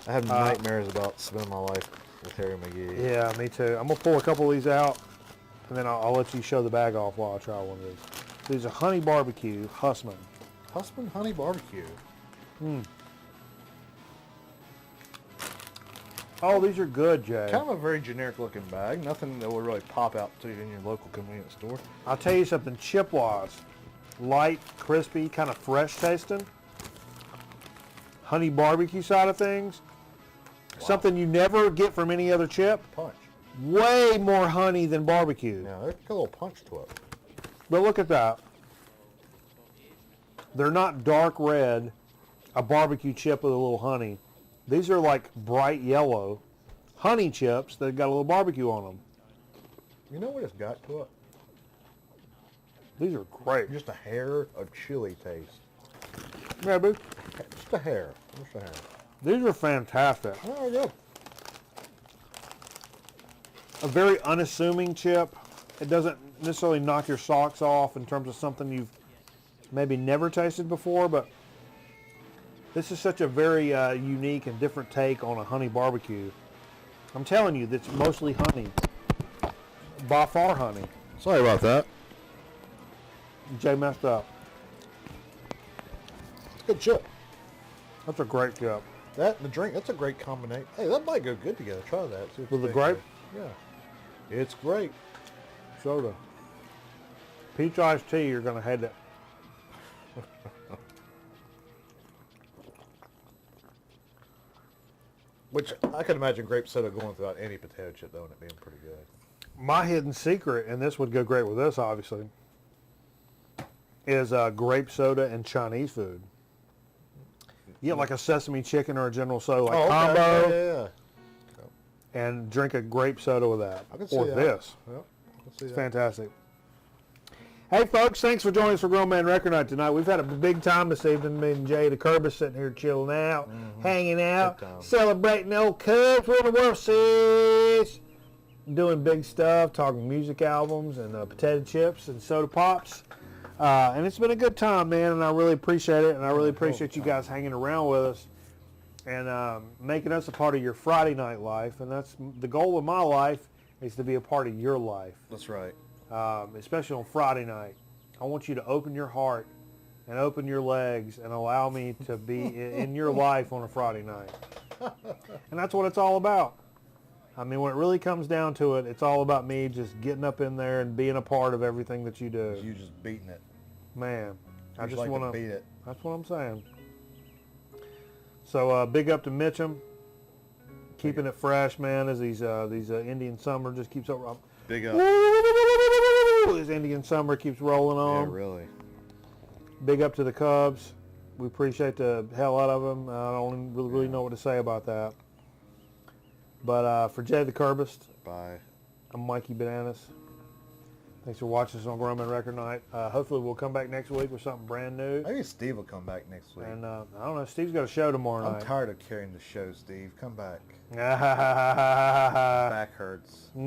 I have nightmares about spending my life with Harry McGee. Yeah, me too. I'm going to pull a couple of these out, and then I'll let you show the bag off while I try one of these. These are Honey Barbecue Hussman. Husband Honey Barbecue. Oh, these are good, Jay. Kind of a very generic looking bag. Nothing that will really pop out to you in your local convenience store. I'll tell you something, chip-wise. Light, crispy, kind of fresh tasting. Honey barbecue side of things. Wow. Something you never get from any other chip. Punch. Way more honey than barbecue. Yeah, there's a little punch to it. But look at that. They're not dark red, a barbecue chip with a little honey. These are like bright yellow honey chips that got a little barbecue on them. You know what it's got to it? These are great. Just a hair of chili taste. Yeah, boo. Just a hair. Just a hair. These are fantastic. Oh, yeah. A very unassuming chip. It doesn't necessarily knock your socks off in terms of something you've maybe never tasted before, but this is such a very unique and different take on a honey barbecue. I'm telling you, that's mostly honey. By far honey. Sorry about that. Jay messed up. It's a good chip. That's a great chip. That and the drink, that's a great combination. Hey, that might go good together. Try that. See what With you the think. grape? Yeah. It's great. Soda. Peach iced tea, you're going to hate it. Which I can imagine grape soda going without any potato chip though, and it being pretty good. My hidden secret, and this would go great with this, obviously, is grape soda and Chinese food. You get like a sesame chicken or a General Soda like combo, Yeah. and drink a grape soda with that. I can see or that. this. Yep. I can see It's that. fantastic. Hey, folks, thanks for joining us for Grown Man Record Night tonight. We've had a big time this evening. Me and Jay the Curbis sitting here chilling out, hanging out, Good time. celebrating the old Cubs winning the World Series, doing big stuff, talking music albums and potato chips and soda pops. And it's been a good time, man, and I really appreciate it, and I really appreciate you guys hanging around with us and making us a part of your Friday night life. And that's the goal of my life, is to be a part of your life. That's right. Especially on Friday night. I want you to open your heart and open your legs and allow me to be in your life on a Friday night. And that's what it's all about. I mean, when it really comes down to it, it's all about me just getting up in there and being a part of everything that you do. You just beating it. Man, I just like want to beat it. That's what I'm saying. So big up to Mitchum, keeping it fresh, man, as these Indian summer just keeps up. Big up. This Indian summer keeps rolling on. Yeah, really. Big up to the Cubs. We appreciate the hell out of them. I don't really know what to say about that. But for Jay the Curbist, Bye. I'm Mikey Bananas. Thanks for watching us on Grown Man Record Night. Hopefully we'll come back next week with something brand new. Maybe Steve will come back next week. And I don't know, Steve's got a show tomorrow I'm night. tired of carrying the show, Steve. Come back. We'll Back hurts. be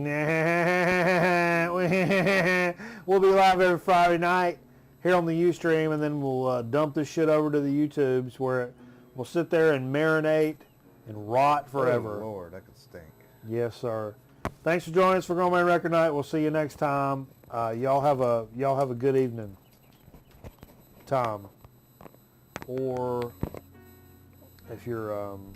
live every Friday night here on the Ustream, and then we'll dump this shit over to the YouTubes where we'll sit there and marinate and rot forever. Oh, Lord, that could stink. Yes, sir. Thanks for joining us for Grown Man Record Night. We'll see you next time. Y'all have a good evening. Tom. Or if you're on